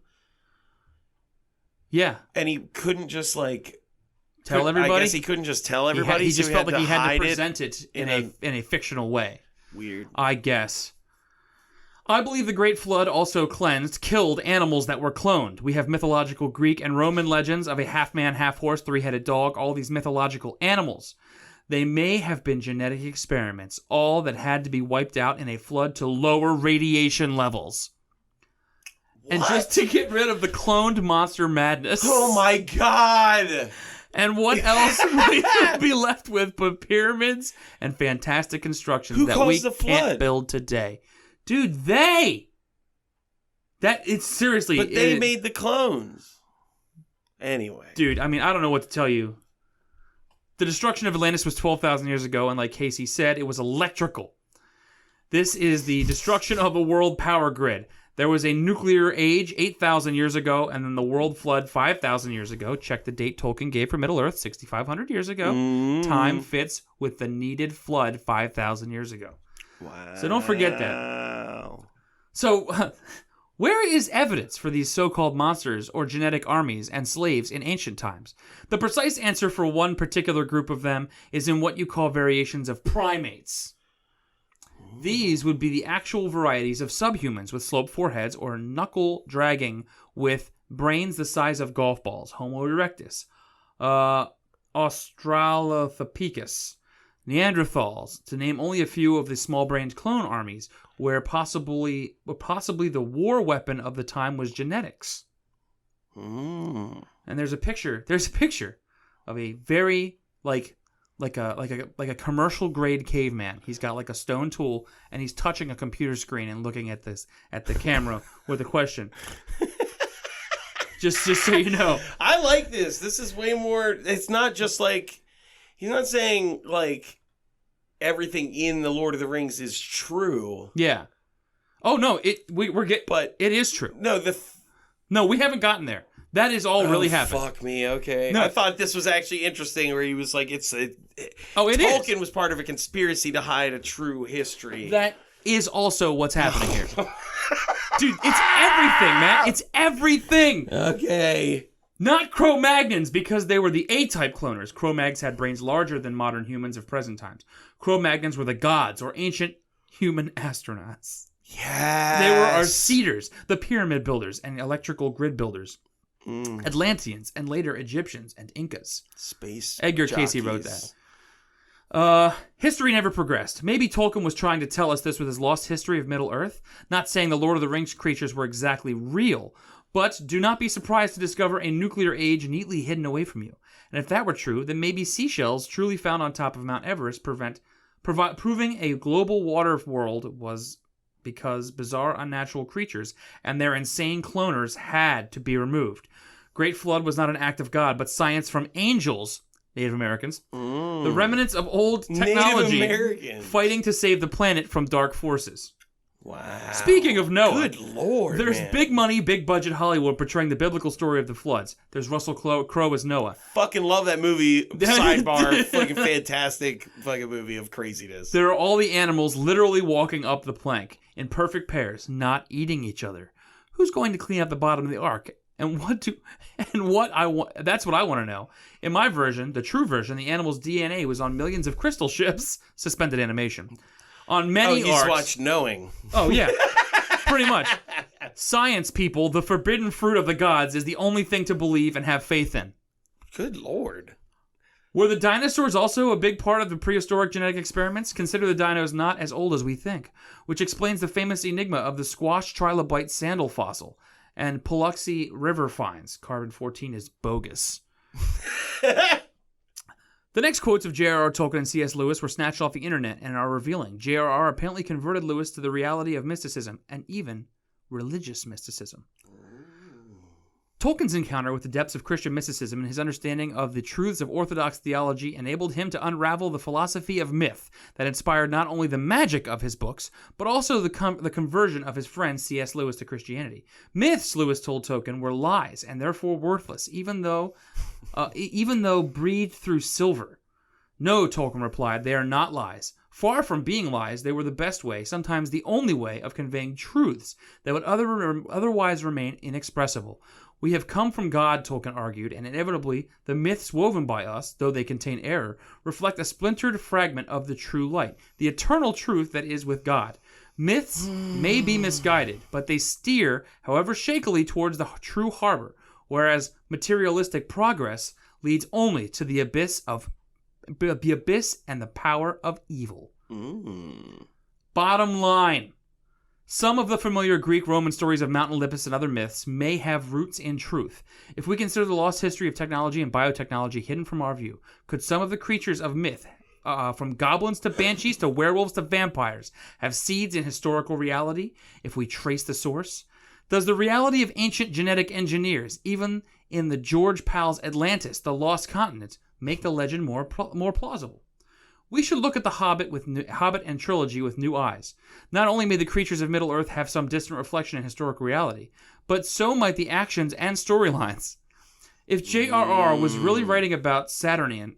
Yeah. And he couldn't just tell everybody? I guess he couldn't just tell everybody. He just felt like he had to present it in a fictional way. Weird. I guess. I believe the Great Flood also killed animals that were cloned. We have mythological Greek and Roman legends of a half-man, half-horse, three-headed dog, all these mythological animals. They may have been genetic experiments, all that had to be wiped out in a flood to lower radiation levels. What? And just to get rid of the cloned monster madness. Oh my God! And what else would be left with but pyramids and fantastic constructions that we can't build today? Dude, it's seriously. But they made the clones. Anyway. Dude, I mean, I don't know what to tell you. The destruction of Atlantis was 12,000 years ago, and like Casey said, it was electrical. This is the destruction of a world power grid. There was a nuclear age 8,000 years ago, and then the world flood 5,000 years ago. Check the date Tolkien gave for Middle-earth, 6,500 years ago. Time fits with the needed flood 5,000 years ago. Wow. So don't forget that. So, where is evidence for these so-called monsters or genetic armies and slaves in ancient times? The precise answer for one particular group of them is in what you call variations of primates. These would be the actual varieties of subhumans with sloped foreheads or knuckle-dragging with brains the size of golf balls, Homo erectus, Australopithecus, Neanderthals, to name only a few of the small-brained clone armies, where possibly the war weapon of the time was genetics. And there's a picture of a very like a commercial grade caveman. He's got like a stone tool and he's touching a computer screen and looking at the camera with a question. Just so you know. I like this. This is way more. It's not just like. He's not saying, like, everything in The Lord of the Rings is true. Yeah. Oh, no, but it is true. No, no, we haven't gotten there. That is all really happened. Fuck me, okay. No. I thought this was actually interesting where he was like, Tolkien was part of a conspiracy to hide a true history. That is also what's happening here. Dude, it's everything, man. It's everything. Okay. Not Cro-Magnons, because they were the A-type cloners. Cro-Mags had brains larger than modern humans of present times. Cro-Magnons were the gods, or ancient human astronauts. Yes. They were our seeders, the pyramid builders and electrical grid builders. Atlanteans, and later Egyptians and Incas. Space Edgar jockeys. Casey wrote that. History never progressed. Maybe Tolkien was trying to tell us this with his lost history of Middle-earth. Not saying the Lord of the Rings creatures were exactly real, but do not be surprised to discover a nuclear age neatly hidden away from you. And if that were true, then maybe seashells truly found on top of Mount Everest proving a global water world was because bizarre unnatural creatures and their insane cloners had to be removed. Great Flood was not an act of God, but science from angels, Native Americans, the remnants of old technology fighting to save the planet from dark forces. Wow. Speaking of Noah, good Lord, there's man. big money, big budget Hollywood portraying the biblical story of the floods. There's Russell Crowe as Noah. Fucking love that movie. Sidebar, fucking fantastic fucking movie of craziness. There are all the animals literally walking up the plank in perfect pairs, not eating each other. Who's going to clean up the bottom of the ark? That's what I want to know. In my version, the true version, the animal's DNA was on millions of crystal ships. Suspended animation. On many you arcs. watched Knowing. Oh, yeah. Pretty much. Science people, the forbidden fruit of the gods is the only thing to believe and have faith in. Good Lord. Were the dinosaurs also a big part of the prehistoric genetic experiments? Consider the dinos not as old as we think, which explains the famous enigma of the squash trilobite sandal fossil and Paluxy river finds. Carbon-14 is bogus. The next quotes of J.R.R. Tolkien and C.S. Lewis were snatched off the internet and are revealing. J.R.R. apparently converted Lewis to the reality of mysticism and even religious mysticism. Tolkien's encounter with the depths of Christian mysticism and his understanding of the truths of Orthodox theology enabled him to unravel the philosophy of myth that inspired not only the magic of his books, but also the conversion of his friend C.S. Lewis to Christianity. Myths, Lewis told Tolkien, were lies and therefore worthless, even though breathed through silver. No, Tolkien replied, they are not lies. Far from being lies, they were the best way, sometimes the only way, of conveying truths that would otherwise remain inexpressible. We have come from God, Tolkien argued, and inevitably the myths woven by us, though they contain error, reflect a splintered fragment of the true light, the eternal truth that is with God. Myths may be misguided, but they steer, however shakily, towards the true harbor, whereas materialistic progress leads only to the abyss and the power of evil. Bottom line. Some of the familiar Greek-Roman stories of Mount Olympus and other myths may have roots in truth. If we consider the lost history of technology and biotechnology hidden from our view, could some of the creatures of myth, from goblins to banshees to werewolves to vampires, have seeds in historical reality if we trace the source? Does the reality of ancient genetic engineers, even in the George Pal's Atlantis, the lost continent, make the legend more plausible? We should look at the Hobbit and trilogy with new eyes. Not only may the creatures of Middle-earth have some distant reflection in historical reality, but so might the actions and storylines. If J.R.R. was really writing about a Saturnian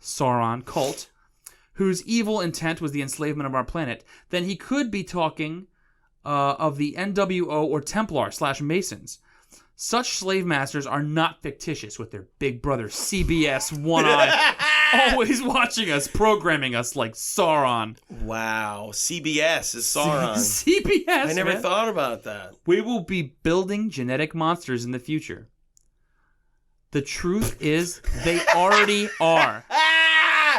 Sauron cult, whose evil intent was the enslavement of our planet, then he could be talking of the NWO or Templar/Masons. Such slave masters are not fictitious with their big brother CBS one eye, always watching us, programming us like Sauron. Wow, CBS is Sauron. CBS, I never thought about that. We will be building genetic monsters in the future. The truth is, they already are.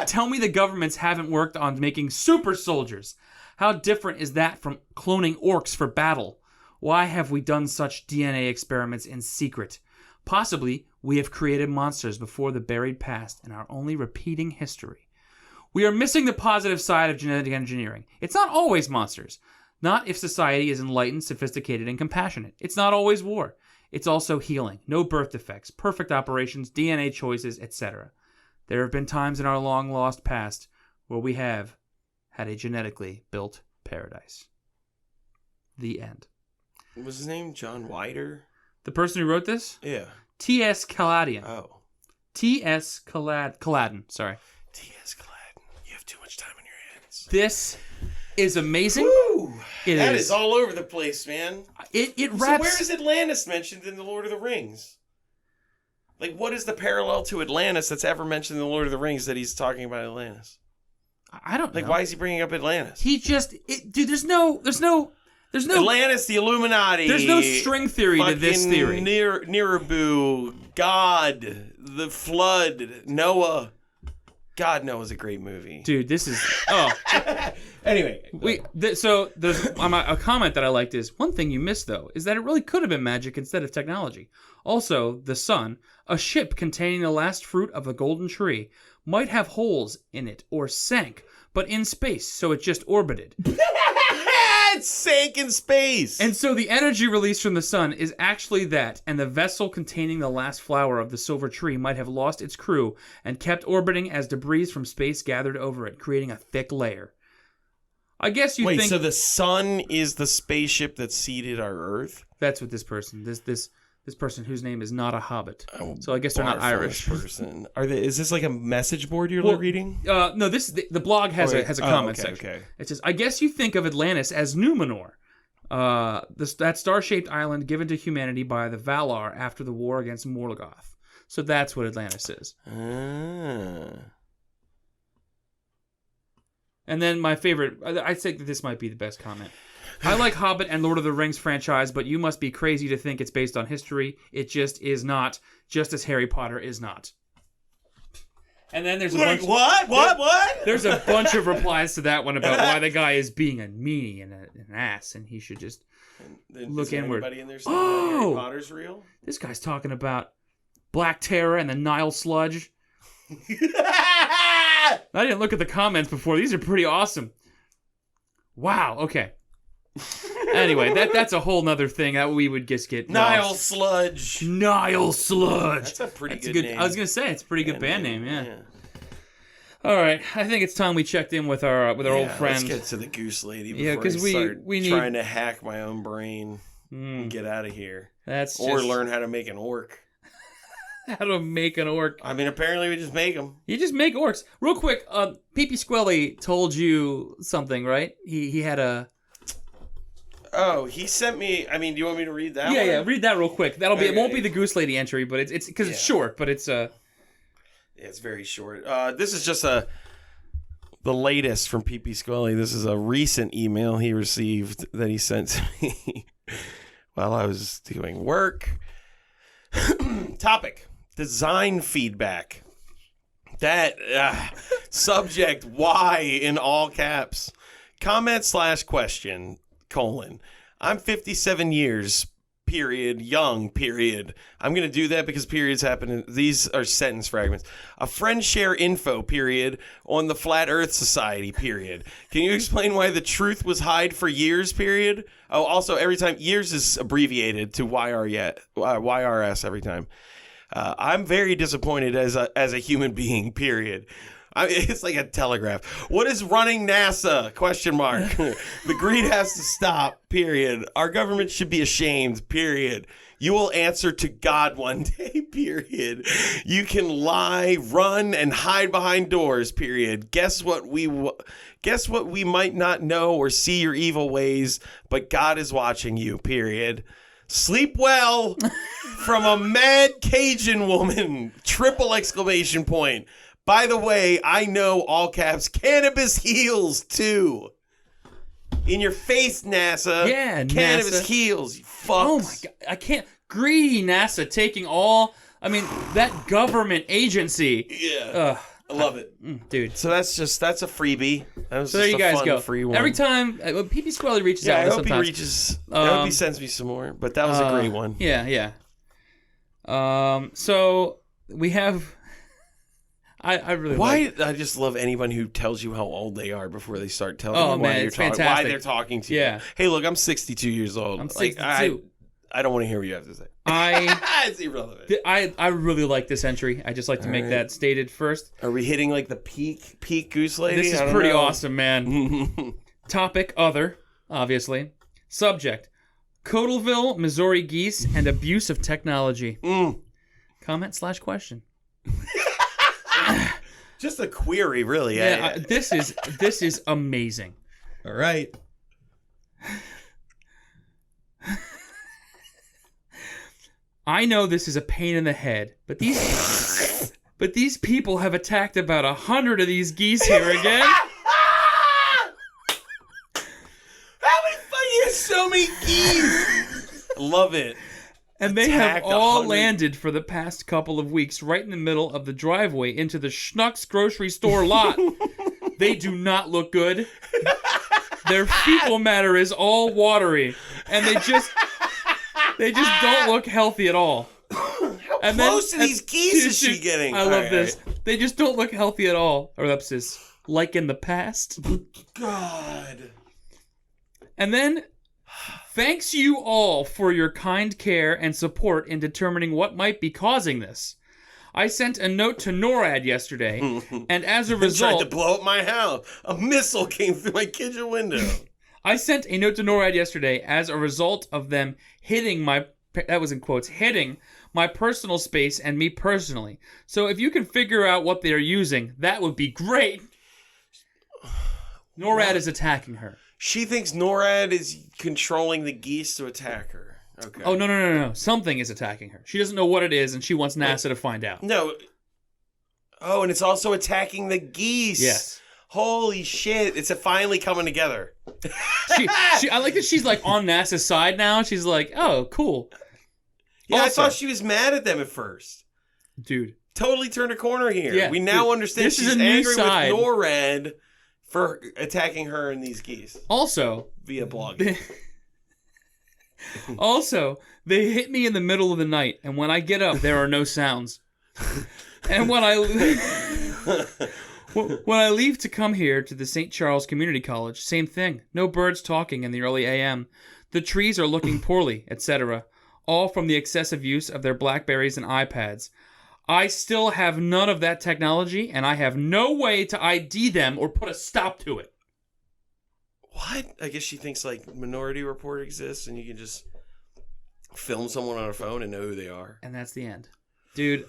Tell me the governments haven't worked on making super soldiers. How different is that from cloning orcs for battle? Why have we done such DNA experiments in secret? Possibly, we have created monsters before the buried past and are only repeating history. We are missing the positive side of genetic engineering. It's not always monsters. Not if society is enlightened, sophisticated, and compassionate. It's not always war. It's also healing, no birth defects, perfect operations, DNA choices, etc. There have been times in our long-lost past where we have had a genetically built paradise. The end. What was his name? John Wider? The person who wrote this? Yeah. T.S. Kaladian. Oh. T.S. Kaladin, sorry. T.S. Kaladin. You have too much time on your hands. This is amazing. Woo! That is all over the place, man. It wraps... So where is Atlantis mentioned in The Lord of the Rings? Like, what is the parallel to Atlantis that's ever mentioned in The Lord of the Rings that he's talking about Atlantis? I don't know. Like, why is he bringing up Atlantis? He just... dude, there's no... Atlantis, the Illuminati. There's no string theory to this theory. Nibiru, God, the Flood, Noah. God, Noah's a great movie. Dude, this is... Oh. Anyway. So there's a comment that I liked is, one thing you missed, though, is that it really could have been magic instead of technology. Also, the sun, a ship containing the last fruit of the golden tree, might have holes in it or sank, but in space, so it just orbited. It sank in space. And so the energy released from the sun is actually that, and the vessel containing the last flower of the silver tree might have lost its crew and kept orbiting as debris from space gathered over it, creating a thick layer. I guess you think... Wait, so the sun is the spaceship that seeded our Earth? That's what this person, this person whose name is not a hobbit. So I guess they're not Irish. Person. Is this like a message board you're reading? No, the blog has a comment section. Okay. It says, I guess you think of Atlantis as Numenor, that star-shaped island given to humanity by the Valar after the war against Morgoth. So that's what Atlantis is. And then my favorite, I think that this might be the best comment. I like Hobbit and Lord of the Rings franchise, but you must be crazy to think it's based on history. It just is not, just as Harry Potter is not. And then there's a bunch... What? There's a bunch of replies to that one about why the guy is being a meanie and an ass, and he should just look inward. Anybody in there saying that Harry Potter's real? This guy's talking about Black Terror and the Nile Sludge. I didn't look at the comments before. These are pretty awesome. Wow, okay. Anyway, that's a whole nother thing that we would just get Nile Sludge. Nile Sludge. That's a pretty good name. I was gonna say it's a pretty good band name. Yeah. All right, I think it's time we checked in with our old friend. Let's get to the Goose Lady before we need trying to hack my own brain and get out of here. Or learn how to make an orc. how to make an orc. I mean, apparently we just make them. You just make orcs. Real quick, Pee-Pee Squelly told you something, right? He had a... Oh, he sent me... I mean, do you want me to read that Yeah, one? yeah, read that real quick. That'll be... Okay. It won't be the Goose Lady entry, but it's because it's short, but it's... Yeah, it's very short. This is just the latest from Pee-Pee Squelly. This is a recent email he received that he sent to me while I was doing work. Topic: design feedback. That subject: why in all caps? Comment/question: : I'm 57 years. Period. Young. Period. I'm going to do that because periods happen. These are sentence fragments. A friend share info. Period. On the Flat Earth Society. Period. Can you explain why the truth was hide for years? Period. Oh, also every time years is abbreviated to YRS every time. I'm very disappointed as a human being. Period. It's like a telegraph. What is running NASA? ? The greed has to stop. Period. Our government should be ashamed. Period. You will answer to God one day. Period. You can lie, run, and hide behind doors. Period. Guess what we might not know or see your evil ways, but God is watching you. Period. Sleep well from a mad Cajun woman. ! By the way, I know, all caps, cannabis heals, too. In your face, NASA. Yeah, Cannabis NASA. heals, you fucks. Oh, my God. I can't... Greedy NASA taking all... I mean, that government agency. Yeah. I love it. Dude. So that's a freebie. That was So there just you a guys fun, go. free one. Every time... When Pee-Pee Squelly reaches out I hope sometimes. he reaches... I hope he sends me some more. But that was a great one. Yeah. So, we have... I really like... I just love anyone who tells you how old they are before they start telling Oh, you man, it's fantastic. why they're talking to you. Yeah. Hey, look, I'm 62 years old. I'm 62. I don't want to hear what you have to say. It's irrelevant. I really like this entry. I just like to make that stated first. Are we hitting like the peak Goose Lady? This is pretty awesome, man. Topic, other, obviously. Subject, Codalville, Missouri geese, and abuse of technology. Comment/question. Just a query, really. Yeah, this is amazing. All right. I know this is a pain in the head, but these people have attacked about 100 of these geese here again. How many fucking so many geese? Love it. And they have all 100. landed for the past couple of weeks right in the middle of the driveway into the Schnucks grocery store lot. They do not look good. Their fecal matter is all watery, and they just don't look healthy at all. How close to these geese is she getting? I love this. They just don't look healthy at all. Ellipsis. Like in the past. God. And then, thanks you all for your kind care and support in determining what might be causing this. I sent a note to NORAD yesterday, and as a result... tried to blow up my house. A missile came through my kitchen window. I sent a note to NORAD yesterday as a result of them hitting my... That was in quotes. Hitting my personal space and me personally. So if you can figure out what they're using, that would be great. NORAD is attacking her. She thinks NORAD is controlling the geese to attack her. Okay. Oh, no. Something is attacking her. She doesn't know what it is, and she wants NASA to find out. No. Oh, and it's also attacking the geese. Yes. Holy shit. It's finally coming together. I like that she's like on NASA's side now. She's like, oh, cool. Yeah, Also, I thought she was mad at them at first. Dude. Totally turned a corner here. Yeah, we now understand this is she's a new angry side. with NORAD for attacking her and these geese. Also, via blogging. Also, they hit me in the middle of the night, and when I get up, there are no sounds. And when I leave to come here to the St. Charles Community College, same thing. No birds talking in the early a.m. The trees are looking poorly, etc. All from the excessive use of their Blackberries and iPads. I still have none of that technology, and I have no way to ID them or put a stop to it. What? I guess she thinks like Minority Report exists and you can just film someone on a phone and know who they are. And that's the end. Dude,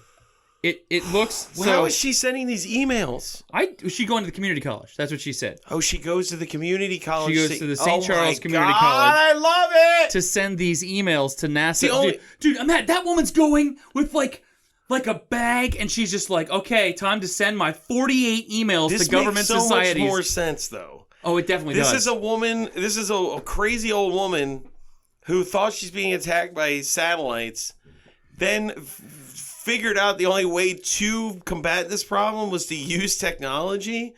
It looks. Well, how is she sending these emails? She going to the community college. That's what she said. Oh, she goes to the community college. She goes to the St. Charles Community College. I love it. To send these emails to NASA. Dude, that woman's going with like a bag, and she's just like, okay, time to send my 48 emails to government societies. This makes so much more sense, though. Oh, it definitely does. This is a crazy old woman who thought she's being attacked by satellites, then figured out the only way to combat this problem was to use technology.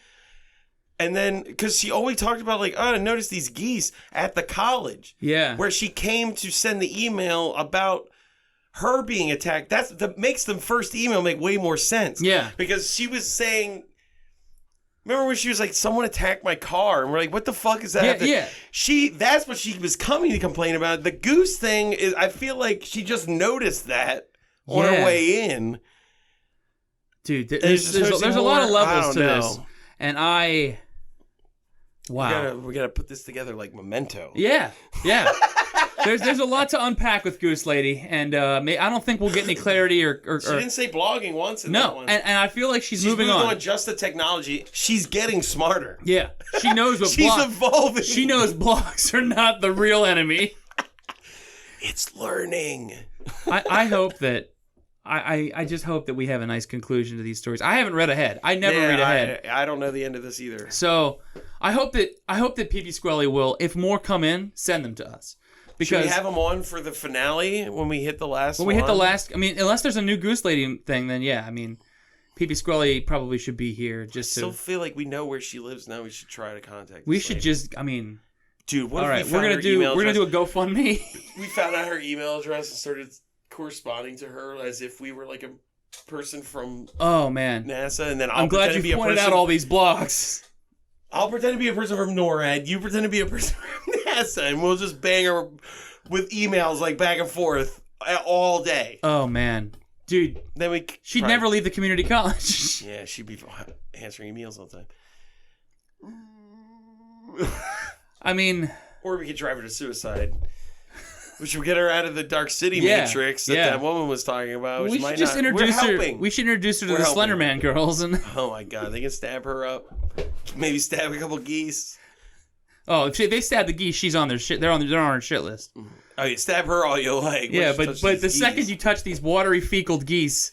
And then, because she always talked about, like, oh, I noticed these geese at the college. Yeah. Where she came to send the email about her being attacked. That makes the first email make way more sense. Yeah. Because she was saying... Remember when she was like, someone attacked my car? And we're like, what the fuck is that? Yeah. That's what she was coming to complain about. The goose thing is, I feel like she just noticed that on her way in. Dude, there's a lot of levels to this. And wow. We gotta put this together like Memento. Yeah. There's a lot to unpack with Goose Lady, and I don't think we'll get any clarity or she didn't say blogging once in that one. And I feel like she's moving moved on. Just the technology. She's getting smarter. Yeah, she knows what she's evolving. She knows blogs are not the real enemy. It's learning. I hope that I just hope that we have a nice conclusion to these stories. I haven't read ahead. I never read ahead. I don't know the end of this either. So I hope that PP Squelly will, if more come in, send them to us. Because should we have them on for the finale when we hit the last one? When we hit the last... I mean, unless there's a new Goose Lady thing, then yeah. I mean, PP Squelly probably should be here just to... I still feel like we know where she lives now. We should try to contact We should just... I mean... Dude, what all right, if we're gonna do a GoFundMe. We found out her email address and started corresponding to her as if we were like a person from NASA, and then I'm glad you pointed out all these blogs. I'll pretend to be a person from NORAD. You pretend to be a person from NASA, and we'll just bang her with emails like back and forth all day. Oh man, dude! Then she'd never leave the community college. Yeah, she'd be answering emails all the time. I mean, or we could drive her to suicide, which would get her out of the Dark City matrix that woman was talking about. Which we should just introduce her. We should introduce her to the Slenderman girls, and oh my god, they can stab her up. Maybe stab a couple geese. Oh, if they stab the geese, she's on their shit. They're on her shit list. Oh, you stab her all you like. Yeah, but the second you touch these watery fecaled geese,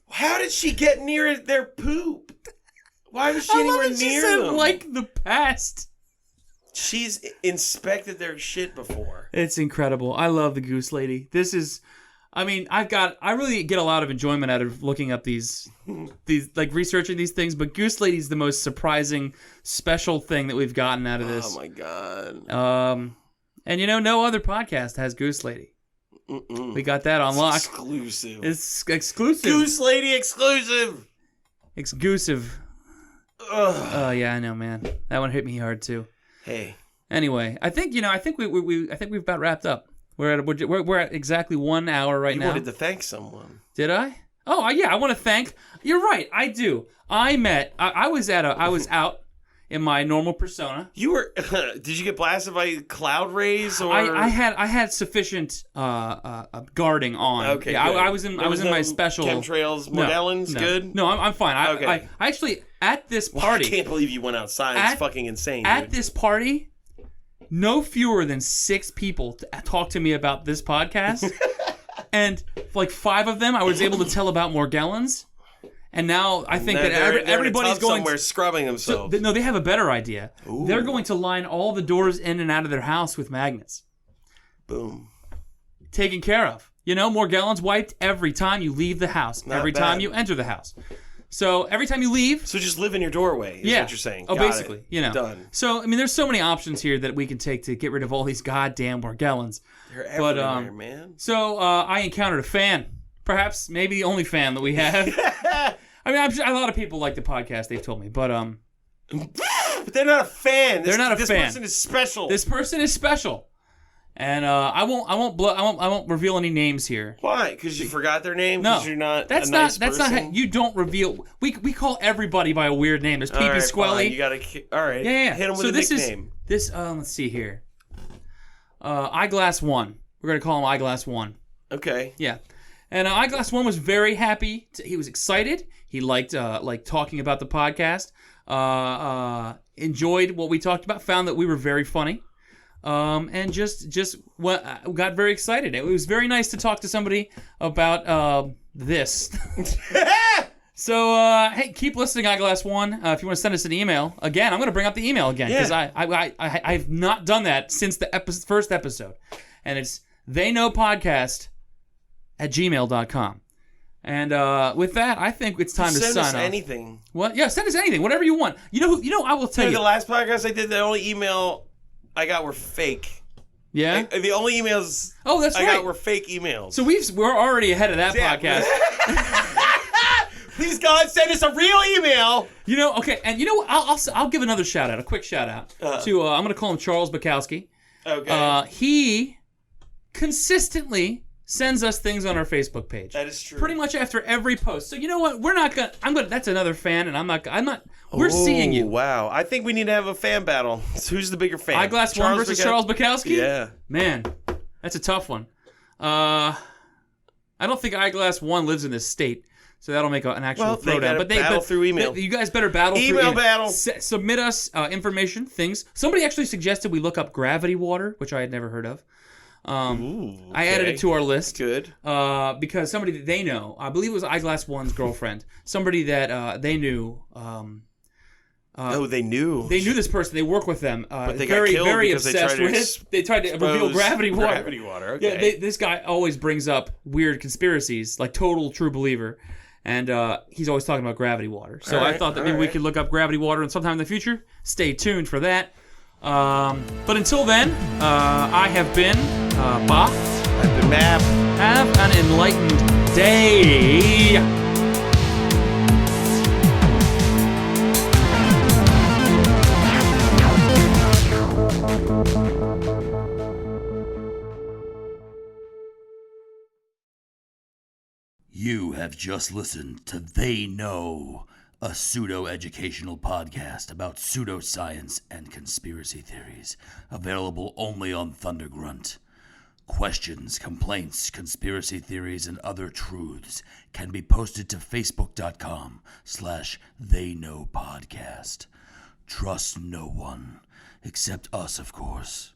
how did she get near their poop? Why was she anywhere near them? Like the past. She's inspected their shit before. It's incredible. I love the Goose Lady. This is, I mean, I really get a lot of enjoyment out of looking up these like researching these things, but Goose Lady's the most surprising, special thing that we've gotten out of this. Oh my god. And no other podcast has Goose Lady. Mm-mm. We got that on lock. Exclusive. It's exclusive. Goose Lady exclusive. Exclusive. Oh yeah, I know, man. That one hit me hard too. Hey. Anyway, I think we've about wrapped up. We're at exactly 1 hour now. You wanted to thank someone. Did I? Oh yeah, I want to thank. You're right, I do. I was out in my normal persona. You were? Did you get blasted by cloud rays or? I had sufficient guarding on. Okay. Yeah, I was in my special chemtrails. Modellins, good. No, I'm fine. Okay. I actually at this party. I can't believe you went outside. It's fucking insane. At this party, no fewer than 6 people talked to me about this podcast, and like 5 of them I was able to tell about Morgellons. And now I think that everybody's going somewhere scrubbing themselves. No, they have a better idea. Ooh. They're going to line all the doors in and out of their house with magnets. Boom. Taken care of. Morgellons wiped every time you leave the house. Not every bad. time you enter the house. So every time you leave. So just live in your doorway is what you're saying. Oh, basically. Done. So, I mean, there's so many options here that we can take to get rid of all these goddamn Morgellons. They're everywhere, man. So I encountered a fan. Perhaps, maybe the only fan that we have. I mean, a lot of people like the podcast, they've told me, but they're not a fan. They're not a fan. This person is special. This person is special, and I won't reveal any names here. Why? Because you forgot their name? No, because you're not. That's a not. nice That's person? not. You don't reveal. We call everybody by a weird name. There's Pee-Pee Squelly. Fine. You gotta. All right. Yeah. Hit him with a nickname. Let's see here. Eyeglass 1. We're gonna call him Eyeglass 1. Okay. Yeah. And Eyeglass One was very happy. He was excited. He liked talking about the podcast. Enjoyed what we talked about. Found that we were very funny. And got very excited. It was very nice to talk to somebody about this. So, hey, keep listening, Eyeglass One. If you want to send us an email, again, I'm going to bring up the email again because I've not done that since the first episode, and it's theyknowpodcast@gmail.com. And with that, I think it's time to sign off. Send us anything. What? Yeah, send us anything, whatever you want. You know, I will tell you. The last podcast I did, the only email I got were fake. Yeah. The only emails I got were fake emails. So we're already ahead of that podcast. Please, God, send us a real email. You know, okay, and you know what? I'll give another shout out, a quick shout out to I'm going to call him Charles Bukowski. Okay. He consistently sends us things on our Facebook page. That is true. Pretty much after every post. So you know what? That's another fan, and I'm not. We're seeing you. Wow. I think we need to have a fan battle. So who's the bigger fan? Eyeglass One versus Charles Bukowski? Yeah. Man, that's a tough one. I don't think Eyeglass One lives in this state. So that'll make an actual throwdown. But battle through email. You guys better battle through email. Battle. Submit us information, things. Somebody actually suggested we look up gravity water, which I had never heard of. I added it to our list. Good. Because somebody that they know, I believe it was Eyeglass One's girlfriend, somebody that they knew. They knew. They knew this person. They work with them. But they got killed very because obsessed with it. They tried to reveal gravity water. Gravity water. Okay. Yeah, this guy always brings up weird conspiracies, like total true believer. And he's always talking about gravity water. So I thought that maybe we could look up gravity water sometime in the future. Stay tuned for that. But until then, I have been Ba. I've been Map. Have an enlightened day. You have just listened to They Know, a pseudo-educational podcast about pseudoscience and conspiracy theories, available only on Thunder Grunt. Questions, complaints, conspiracy theories, and other truths can be posted to facebook.com/theyknowpodcast. Trust no one, except us, of course.